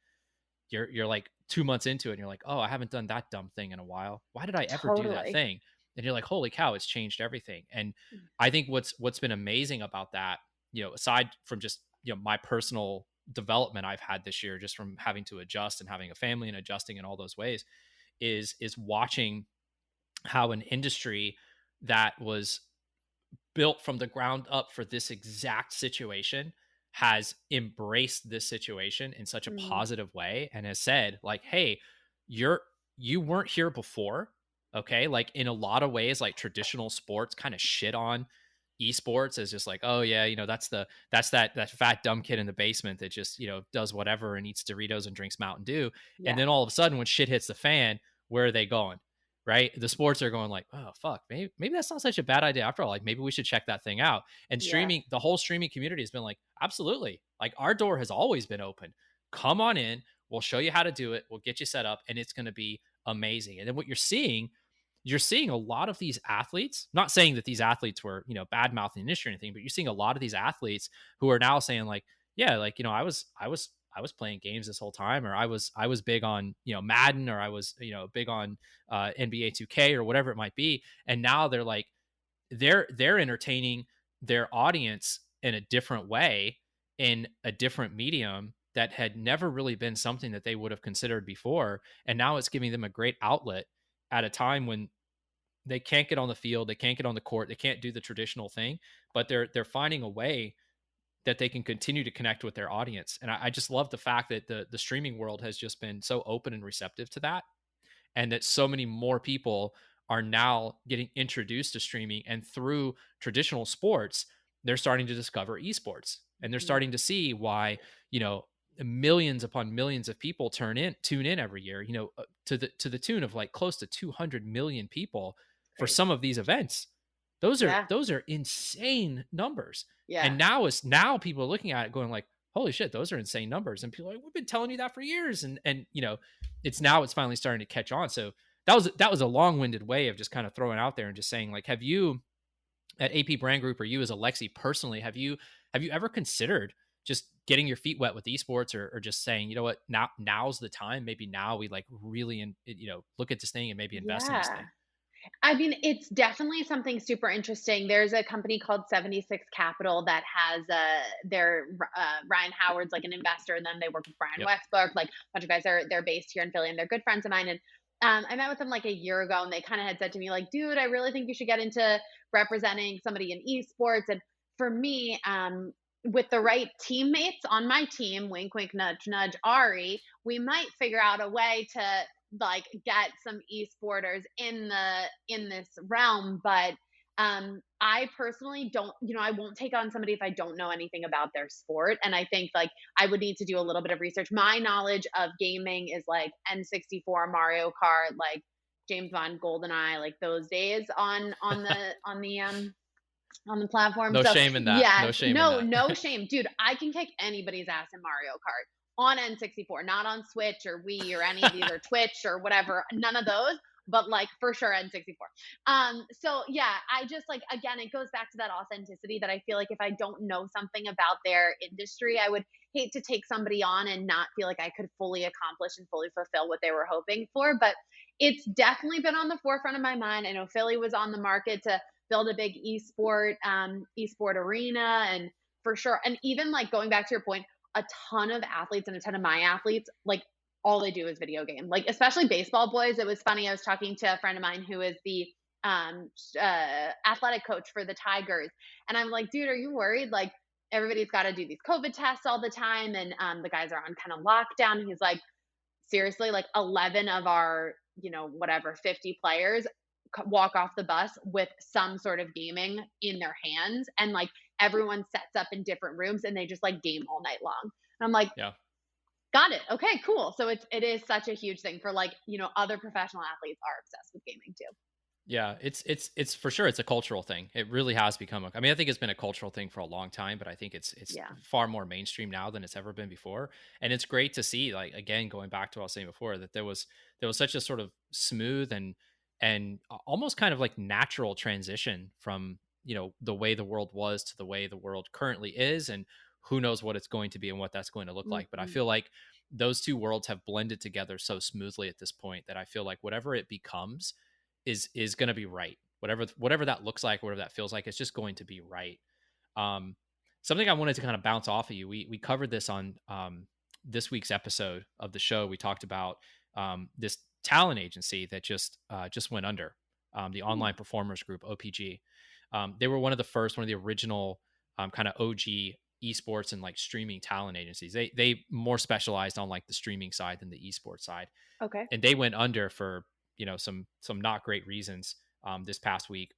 you're like 2 months into it, and you're like, oh, I haven't done that dumb thing in a while. Why did I ever do that thing? And you're like, holy cow, it's changed everything. And I think what's been amazing about that, aside from just my personal development I've had this year, just from having to adjust and having a family and adjusting in all those ways, is watching how an industry that was built from the ground up for this exact situation has embraced this situation in such a positive way and has said like, hey, you weren't here before. Okay. Like in a lot of ways, like traditional sports kind of shit on esports as just like, oh yeah, that's that fat dumb kid in the basement that just, does whatever and eats Doritos and drinks Mountain Dew. Yeah. And then all of a sudden when shit hits the fan, where are they going? Right? The sports are going like, oh fuck, maybe that's not such a bad idea after all. Like maybe we should check that thing out. And streaming, the whole streaming community has been like, absolutely. Like our door has always been open. Come on in. We'll show you how to do it. We'll get you set up and it's going to be amazing. And then what you're seeing a lot of these athletes, not saying that these athletes were, bad mouthing the industry or anything, but you're seeing a lot of these athletes who are now saying like, yeah, like, I was playing games this whole time, or I was big on, Madden, or I was, big on NBA 2K or whatever it might be. And now they're like, they're entertaining their audience in a different way, in a different medium that had never really been something that they would have considered before. And now it's giving them a great outlet at a time when they can't get on the field, they can't get on the court, they can't do the traditional thing, but they're finding a way that they can continue to connect with their audience. And I just love the fact that the streaming world has just been so open and receptive to that. And that so many more people are now getting introduced to streaming, and through traditional sports, they're starting to discover esports, and they're starting to see why, millions upon millions of people tune in every year, to the tune of like close to 200 million people for some of these events. Those are insane numbers. Yeah. And now people are looking at it going like, holy shit, those are insane numbers. And people are like, we've been telling you that for years. And it's finally starting to catch on. So that was a long-winded way of just kind of throwing out there and just saying like, have you at AP Brand Group, or you as Alexy personally, have you ever considered just getting your feet wet with esports, or just saying, you know what, now's the time. Maybe now we like really, look at this thing and maybe invest in this thing. I mean, it's definitely something super interesting. There's a company called 76 Capital that has their Ryan Howard's like an investor in them. They work with Brian Yep. Westbrook, like a bunch of guys they're based here in Philly and they're good friends of mine. And I met with them like a year ago and they kind of had said to me like, dude, I really think you should get into representing somebody in esports. And for me, with the right teammates on my team, wink, wink, nudge, nudge, Ari, we might figure out a way to like get some esporters in this realm. But I personally don't, I won't take on somebody if I don't know anything about their sport. And I think like I would need to do a little bit of research. My knowledge of gaming is like N64, Mario Kart, like James Bond, GoldenEye, like those days on the platform. No So shame in that. yes, No shame in that. no shame, dude. I can kick anybody's ass in Mario Kart on N64, not on Switch or Wii or any of these or Twitch or whatever. None of those, but like for sure N64. So yeah, I just like again, it goes back to that authenticity that I feel like if I don't know something about their industry, I would hate to take somebody on and not feel like I could fully accomplish and fully fulfill what they were hoping for. But it's definitely been on the forefront of my mind. I know Philly was on the market to build a big esport arena, and for sure. And even like going back to your point, a ton of athletes and a ton of my athletes, like all they do is video game, like especially baseball boys. It was funny. I was talking to a friend of mine who is the athletic coach for the Tigers. And I'm like, dude, are you worried? Like everybody's got to do these COVID tests all the time. And the guys are on kind of lockdown. He's like, seriously, like 11 of our, whatever, 50 players walk off the bus with some sort of gaming in their hands, and like everyone sets up in different rooms and they just like game all night long. And I'm like, Yeah. Got it. Okay, cool. So it is such a huge thing for like, other professional athletes are obsessed with gaming too. Yeah, it's for sure. It's a cultural thing. It really has become. I mean, I think it's been a cultural thing for a long time, but I think it's Yeah. far more mainstream now than it's ever been before. And it's great to see, like again, going back to what I was saying before, that there was such a sort of smooth and almost kind of like natural transition from the way the world was to the way the world currently is, and who knows what it's going to be and what that's going to look like. But I feel like those two worlds have blended together so smoothly at this point that I feel like whatever it becomes is going to be right. Whatever that looks like, whatever that feels like, it's just going to be right. Something I wanted to kind of bounce off of you. We covered this on this week's episode of the show. We talked about this talent agency that just went under, the Online Performers Group, OPG. They were one of the original kind of OG esports and like streaming talent agencies. They more specialized on like the streaming side than the esports side. Okay. And they went under for some not great reasons this past week.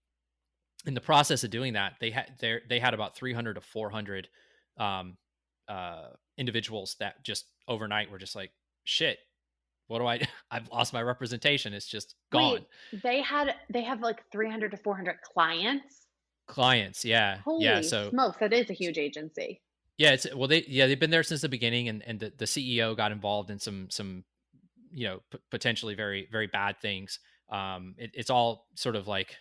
In the process of doing that, they had about 300 to 400 individuals that just overnight were just like, shit, what do I've lost my representation. It's just gone. Wait, they have like 300 to 400 clients. Yeah. Holy yeah. So smokes, that is a huge agency. Yeah. They've been there since the beginning, and the CEO got involved in some potentially very, very bad things. It's all sort of like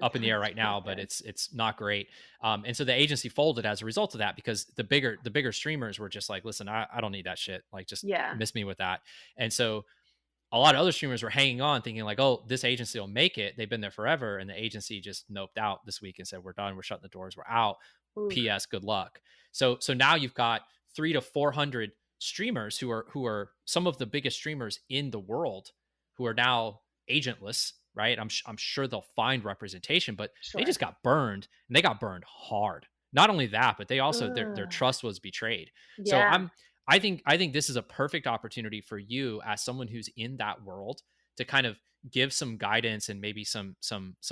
up in the air right now, but it's not great. And so the agency folded as a result of that, because the bigger streamers were just like, listen, I don't need that shit. Like, just miss me with that. And so a lot of other streamers were hanging on thinking like, oh, this agency will make it. They've been there forever. And the agency just noped out this week and said, we're done. We're shutting the doors. We're out. Ooh. P.S. Good luck. So now you've got 300 to 400 streamers who are some of the biggest streamers in the world who are now agentless, right? I'm sure they'll find representation, but They just got burned, and they got burned hard. Not only that, but they also their trust was betrayed. Yeah. So I think this is a perfect opportunity for you as someone who's in that world to kind of give some guidance and maybe some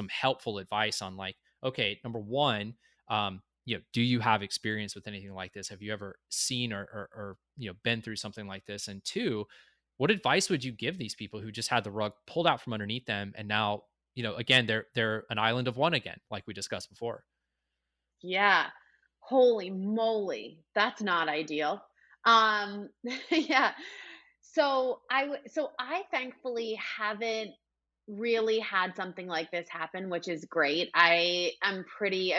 helpful advice on like, okay, number one, do you have experience with anything like this? Have you ever seen or been through something like this? And two, what advice would you give these people who just had the rug pulled out from underneath them, and now, again, they're an island of one again, like we discussed before? Yeah. Holy moly. That's not ideal. Yeah. So I thankfully haven't really had something like this happen, which is great. I've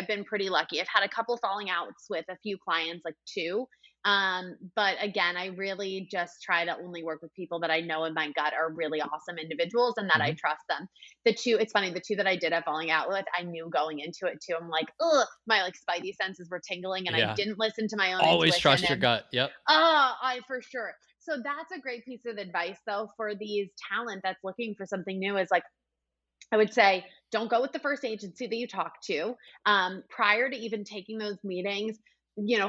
been pretty lucky. I've had a couple falling outs with a few clients, like two. But again, I really just try to only work with people that I know in my gut are really awesome individuals and that I trust them. It's funny, the two that I did have falling out with, I knew going into it too. I'm like, ugh, my like spidey senses were tingling and I didn't listen to my own Always intuition. trust your gut. Yep. I for sure. So that's a great piece of advice though for these talent that's looking for something new is like, I would say, don't go with the first agency that you talk to. Prior to even taking those meetings,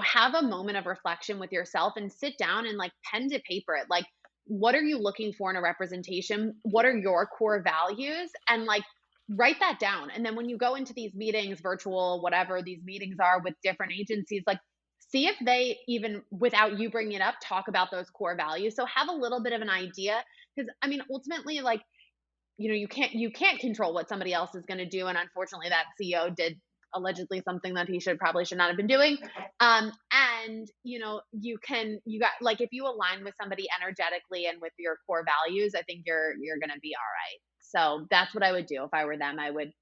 have a moment of reflection with yourself and sit down and like pen to paper it. Like, what are you looking for in a representation? What are your core values? And like, write that down. And then when you go into these meetings, virtual, whatever these meetings are with different agencies, like, see if they even, without you bringing it up, talk about those core values. So have a little bit of an idea. Because I mean, ultimately, like, you can't control what somebody else is going to do, and unfortunately that CEO did allegedly something that he should not have been doing. And you got, like, if you align with somebody energetically and with your core values, I think you're going to be all right. So that's what I would do if I were them. I would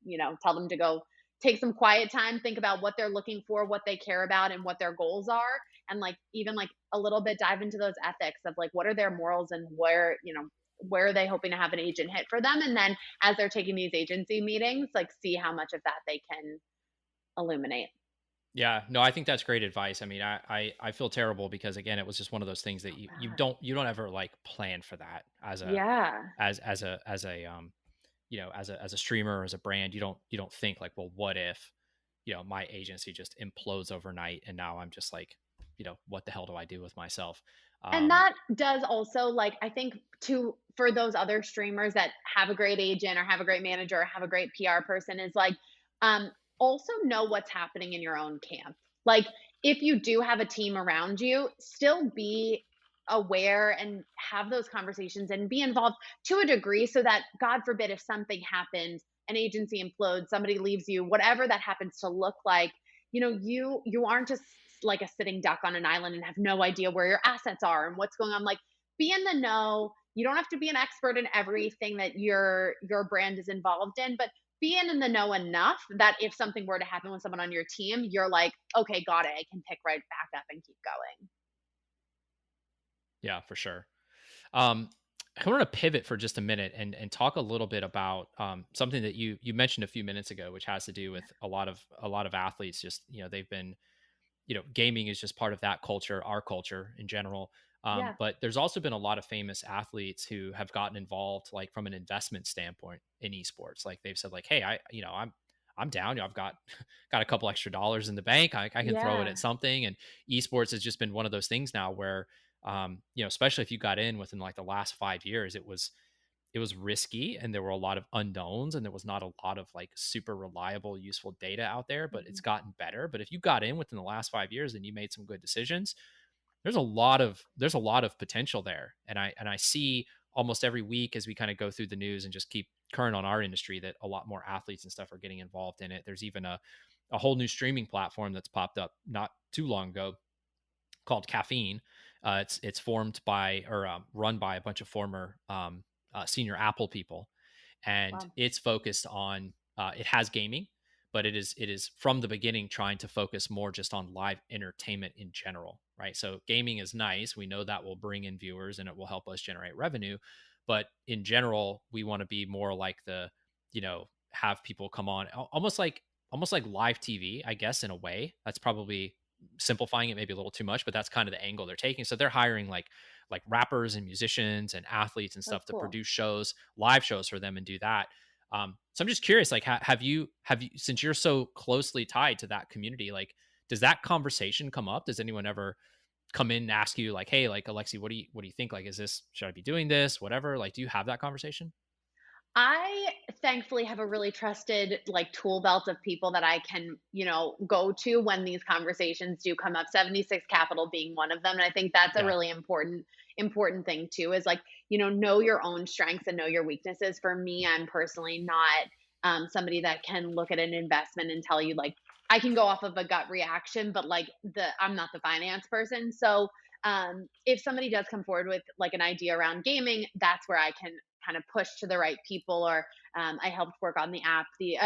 tell them to go take some quiet time, think about what they're looking for, what they care about, and what their goals are, and like even like a little bit dive into those ethics of like what are their morals and where are they hoping to have an agent hit for them? And then as they're taking these agency meetings, like see how much of that they can illuminate. Yeah, no, I think that's great advice. I mean, I feel terrible because again, it was just one of those things that you don't ever like plan for that as a as a as a streamer or as a brand. You don't think like, well, what if my agency just implodes overnight and now I'm just like, what the hell do I do with myself? And that does also, like, I think for those other streamers that have a great agent or have a great manager or have a great PR person is like, also know what's happening in your own camp. Like, if you do have a team around you, still be aware and have those conversations and be involved to a degree so that, God forbid, if something happens, an agency implodes, somebody leaves you, whatever that happens to look like, you aren't just like a sitting duck on an island and have no idea where your assets are and what's going on. Like, be in the know. You don't have to be an expert in everything that your brand is involved in, but be in the know enough that if something were to happen with someone on your team, you're like, okay, got it. I can pick right back up and keep going. Yeah, for sure. I want to pivot for just a minute and talk a little bit about something that you mentioned a few minutes ago, which has to do with a lot of athletes. Just they've been, gaming is just part of that culture, our culture in general. But there's also been a lot of famous athletes who have gotten involved, like from an investment standpoint in esports. Like they've said, like, hey, I'm down. I've got a couple extra dollars in the bank. I can throw it at something. And esports has just been one of those things now where, especially if you got in within like the last 5 years, it was risky and there were a lot of unknowns and there was not a lot of like super reliable, useful data out there, but it's gotten better. But if you got in within the last 5 years and you made some good decisions, there's a lot of potential there. And I see almost every week as we kind of go through the news and just keep current on our industry that a lot more athletes and stuff are getting involved in it. There's even a whole new streaming platform that's popped up not too long ago called Caffeine. It's formed by or run by a bunch of former senior Apple people, and it's focused on it has gaming, but it is from the beginning trying to focus more just on live entertainment in general, right? So gaming is nice. We know that will bring in viewers and it will help us generate revenue, but in general, we want to be more like have people come on almost like live TV, I guess, in a way. That's probably simplifying it maybe a little too much, but that's kind of the angle they're taking. So they're hiring like rappers and musicians and athletes and stuff to produce live shows for them and do that. So I'm just curious, like, have you, since you're so closely tied to that community, like, does that conversation come up? Does anyone ever come in and ask you like, hey, like, Alexy, what do you think? Like, should I be doing this? Whatever. Like, do you have that conversation? I thankfully have a really trusted like tool belt of people that I can, go to when these conversations do come up, 76 Capital being one of them. And I think that's a really important thing too, is like, know your own strengths and know your weaknesses. For me, I'm personally not somebody that can look at an investment and tell you like, I can go off of a gut reaction, but like I'm not the finance person. So if somebody does come forward with like an idea around gaming, that's where I can kind of pushed to the right people, or I helped work on the app, the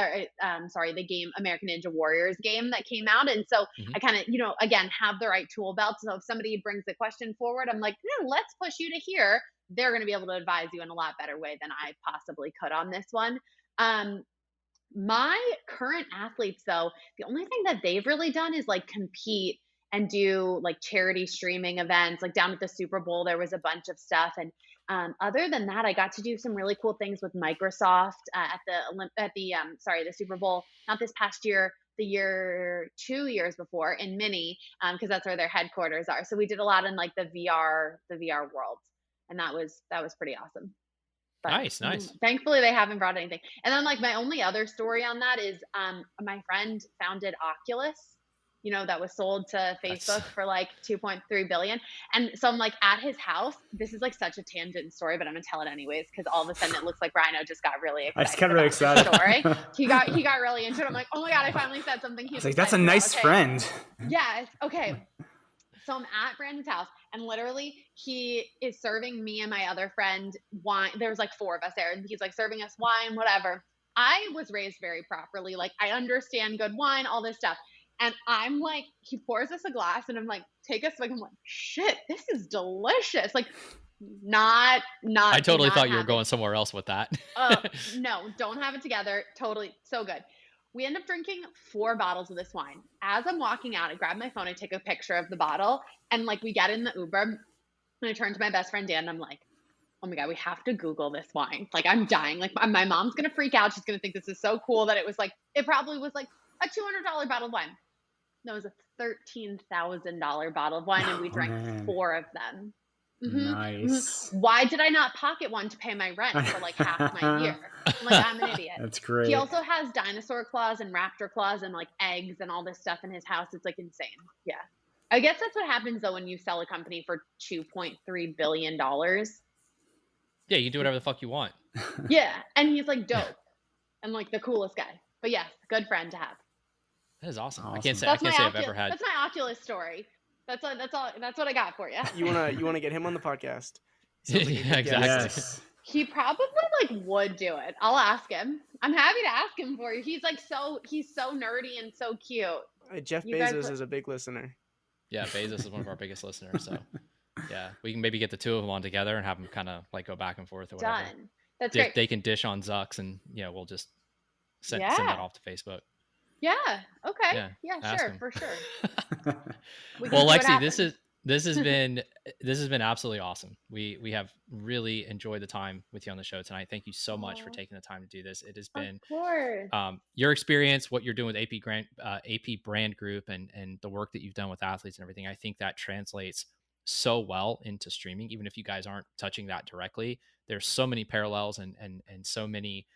game American Ninja Warriors game that came out. And so I kind of, again, have the right tool belt. So if somebody brings the question forward, I'm like, let's push you to here. They're going to be able to advise you in a lot better way than I possibly could on this one. My current athletes, though, the only thing that they've really done is like compete and do like charity streaming events. Like down at the Super Bowl, there was a bunch of stuff. And other than that, I got to do some really cool things with Microsoft at the Super Bowl, not this past year, the 2 years before in Mini, because that's where their headquarters are. So we did a lot in like the VR world, and that was pretty awesome. But nice. Thankfully, they haven't brought anything. And then like my only other story on that is my friend founded Oculus, that was sold to Facebook for like 2.3 billion. And so I'm like at his house. This is like such a tangent story, but I'm gonna tell it anyways, because all of a sudden it looks like Rhino just got really excited. I just got really excited. Story. He got really into it. I'm like, oh my God, I finally said something. He's like, that's a nice friend. Yes. Okay. So I'm at Brandon's house, and literally he is serving me and my other friend wine. There was like 4 of us there, and he's like serving us wine, whatever. I was raised very properly. Like I understand good wine, all this stuff. And I'm like, he pours us a glass, and I'm like, take a swig. I'm like, shit, this is delicious. Like not. I totally thought you were going somewhere else with that. No, don't have it together. Totally. So good. We end up drinking 4 bottles of this wine. As I'm walking out, I grab my phone, I take a picture of the bottle, and like we get in the Uber, and I turn to my best friend Dan, and I'm like, oh my God, we have to Google this wine. Like I'm dying. Like my mom's gonna freak out. She's gonna think this is so cool that it probably was like a $200 bottle of wine. No, it was a $13,000 bottle of wine, and we drank 4 of them. Nice. Why did I not pocket one to pay my rent for like half my year? Like I'm an idiot. That's great. He also has dinosaur claws and raptor claws and like eggs and all this stuff in his house. It's like insane. Yeah. I guess that's what happens though when you sell a company for $2.3 billion. Yeah, you can do whatever the fuck you want. Yeah, and he's like dope and like the coolest guy. But yes, good friend to have. That is awesome. I can't say I've ever had. That's my Oculus story. That's all. That's what I got for you. You wanna get him on the podcast? Yeah, exactly. Yes. He probably like would do it. I'll ask him. I'm happy to ask him for you. He's so nerdy and so cute. Jeff Bezos is a big listener. Yeah, Bezos is one of our biggest listeners. So yeah, we can maybe get the 2 of them on together and have them kind of like go back and forth or whatever. Done. That's great. They can dish on Zucks, and we'll just send that off to Facebook. Yeah. Okay. Yeah, sure, him. for sure. Well, Alexy, this has been absolutely awesome. We have really enjoyed the time with you on the show tonight. Thank you so much for taking the time to do this. It has been your experience, what you're doing with AP Brand Group, and the work that you've done with athletes and everything. I think that translates so well into streaming, even if you guys aren't touching that directly. There's so many parallels and so many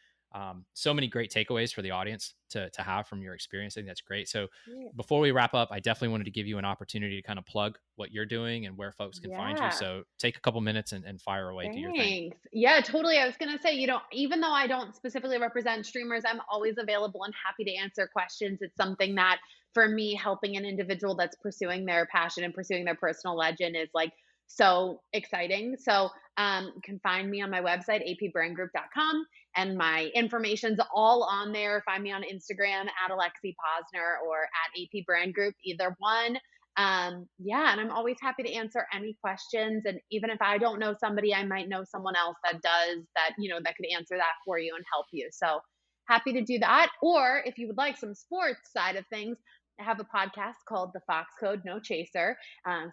great takeaways for the audience to have from your experience. I think that's great. So before we wrap up, I definitely wanted to give you an opportunity to kind of plug what you're doing and where folks can find you. So take a couple minutes and fire away. Thanks. Do your thing. Yeah, totally. I was going to say, even though I don't specifically represent streamers, I'm always available and happy to answer questions. It's something that for me, helping an individual that's pursuing their passion and pursuing their personal legend is like so exciting. So you can find me on my website, apbrandgroup.com, and my information's all on there. Find me on Instagram at Alexy Posner or at AP Brand Group, either one. And I'm always happy to answer any questions. And even if I don't know somebody, I might know someone else that does that, that could answer that for you and help you. So happy to do that. Or if you would like some sports side of things, I have a podcast called The Fox Code No Chaser.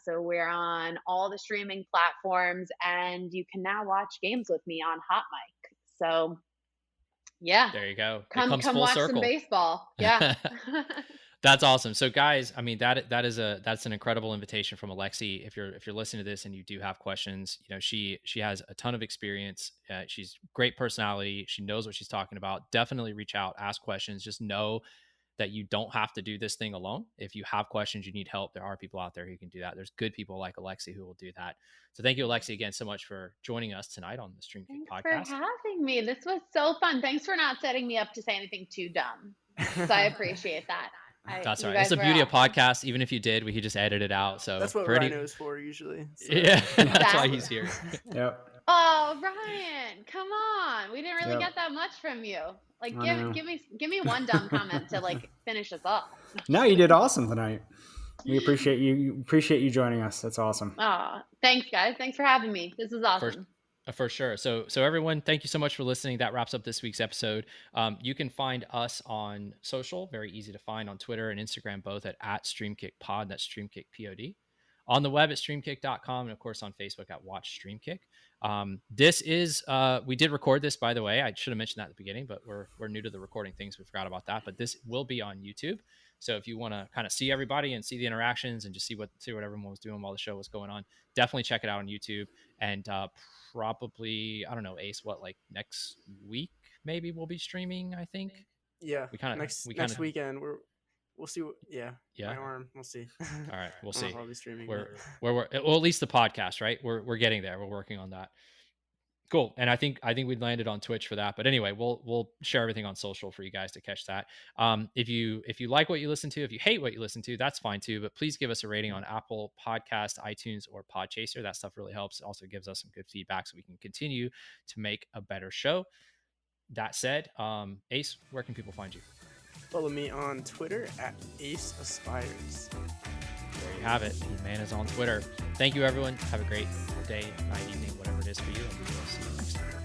So we're on all the streaming platforms, and you can now watch games with me on Hot Mic. So yeah, there you go. Come watch some baseball. Yeah. That's awesome. So guys, I mean, that's an incredible invitation from Alexy. If you're listening to this and you do have questions, she has a ton of experience. She's great personality. She knows what she's talking about. Definitely reach out, ask questions. Just know that you don't have to do this thing alone. If you have questions, you need help, there are people out there who can do that. There's good people like Alexy who will do that. So thank you, Alexy, again so much for joining us tonight on the StreamKick Podcast. Thanks for having me. This was so fun. Thanks for not setting me up to say anything too dumb. So I appreciate that. That's all right. It's the beauty of podcasts. Even if you did, we could just edit it out. So that's what Rhino is for usually. So. Yeah, that's why he's here. Yep. Oh, Ryan, come on. We didn't really get that much from you. Like, give me one dumb comment to like finish us off. No, you did awesome tonight. We appreciate you joining us. That's awesome. Oh, thanks guys. Thanks for having me. This is awesome. For sure. So everyone, thank you so much for listening. That wraps up this week's episode. You can find us on social, very easy to find on Twitter and Instagram, both at StreamKick Pod. That's StreamKick POD. On the web at streamkick.com, and of course on Facebook at Watch StreamKick. This is we did record this, by the way. I should have mentioned that at the beginning, but we're new to the recording things. We forgot about that. But this will be on YouTube. So if you want to kind of see everybody and see the interactions and just see what everyone was doing while the show was going on, definitely check it out on YouTube. And probably, I don't know, Ace, what, like next week maybe we'll be streaming, I think. Yeah. Next weekend we'll see what, my arm, we'll see. All right, we'll see. I'll be streaming. We're well, at least the podcast, right? We're getting there. We're working on that. Cool. And I think we landed on Twitch for that. But anyway, we'll share everything on social for you guys to catch that. If you like what you listen to, if you hate what you listen to, that's fine too. But please give us a rating on Apple Podcast, iTunes, or Podchaser. That stuff really helps. It also gives us some good feedback so we can continue to make a better show. That said, Ace, where can people find you? Follow me on Twitter at Ace Aspires. There you have it. The man is on Twitter. Thank you, everyone. Have a great day, night, evening, whatever it is for you. And we will see you next time.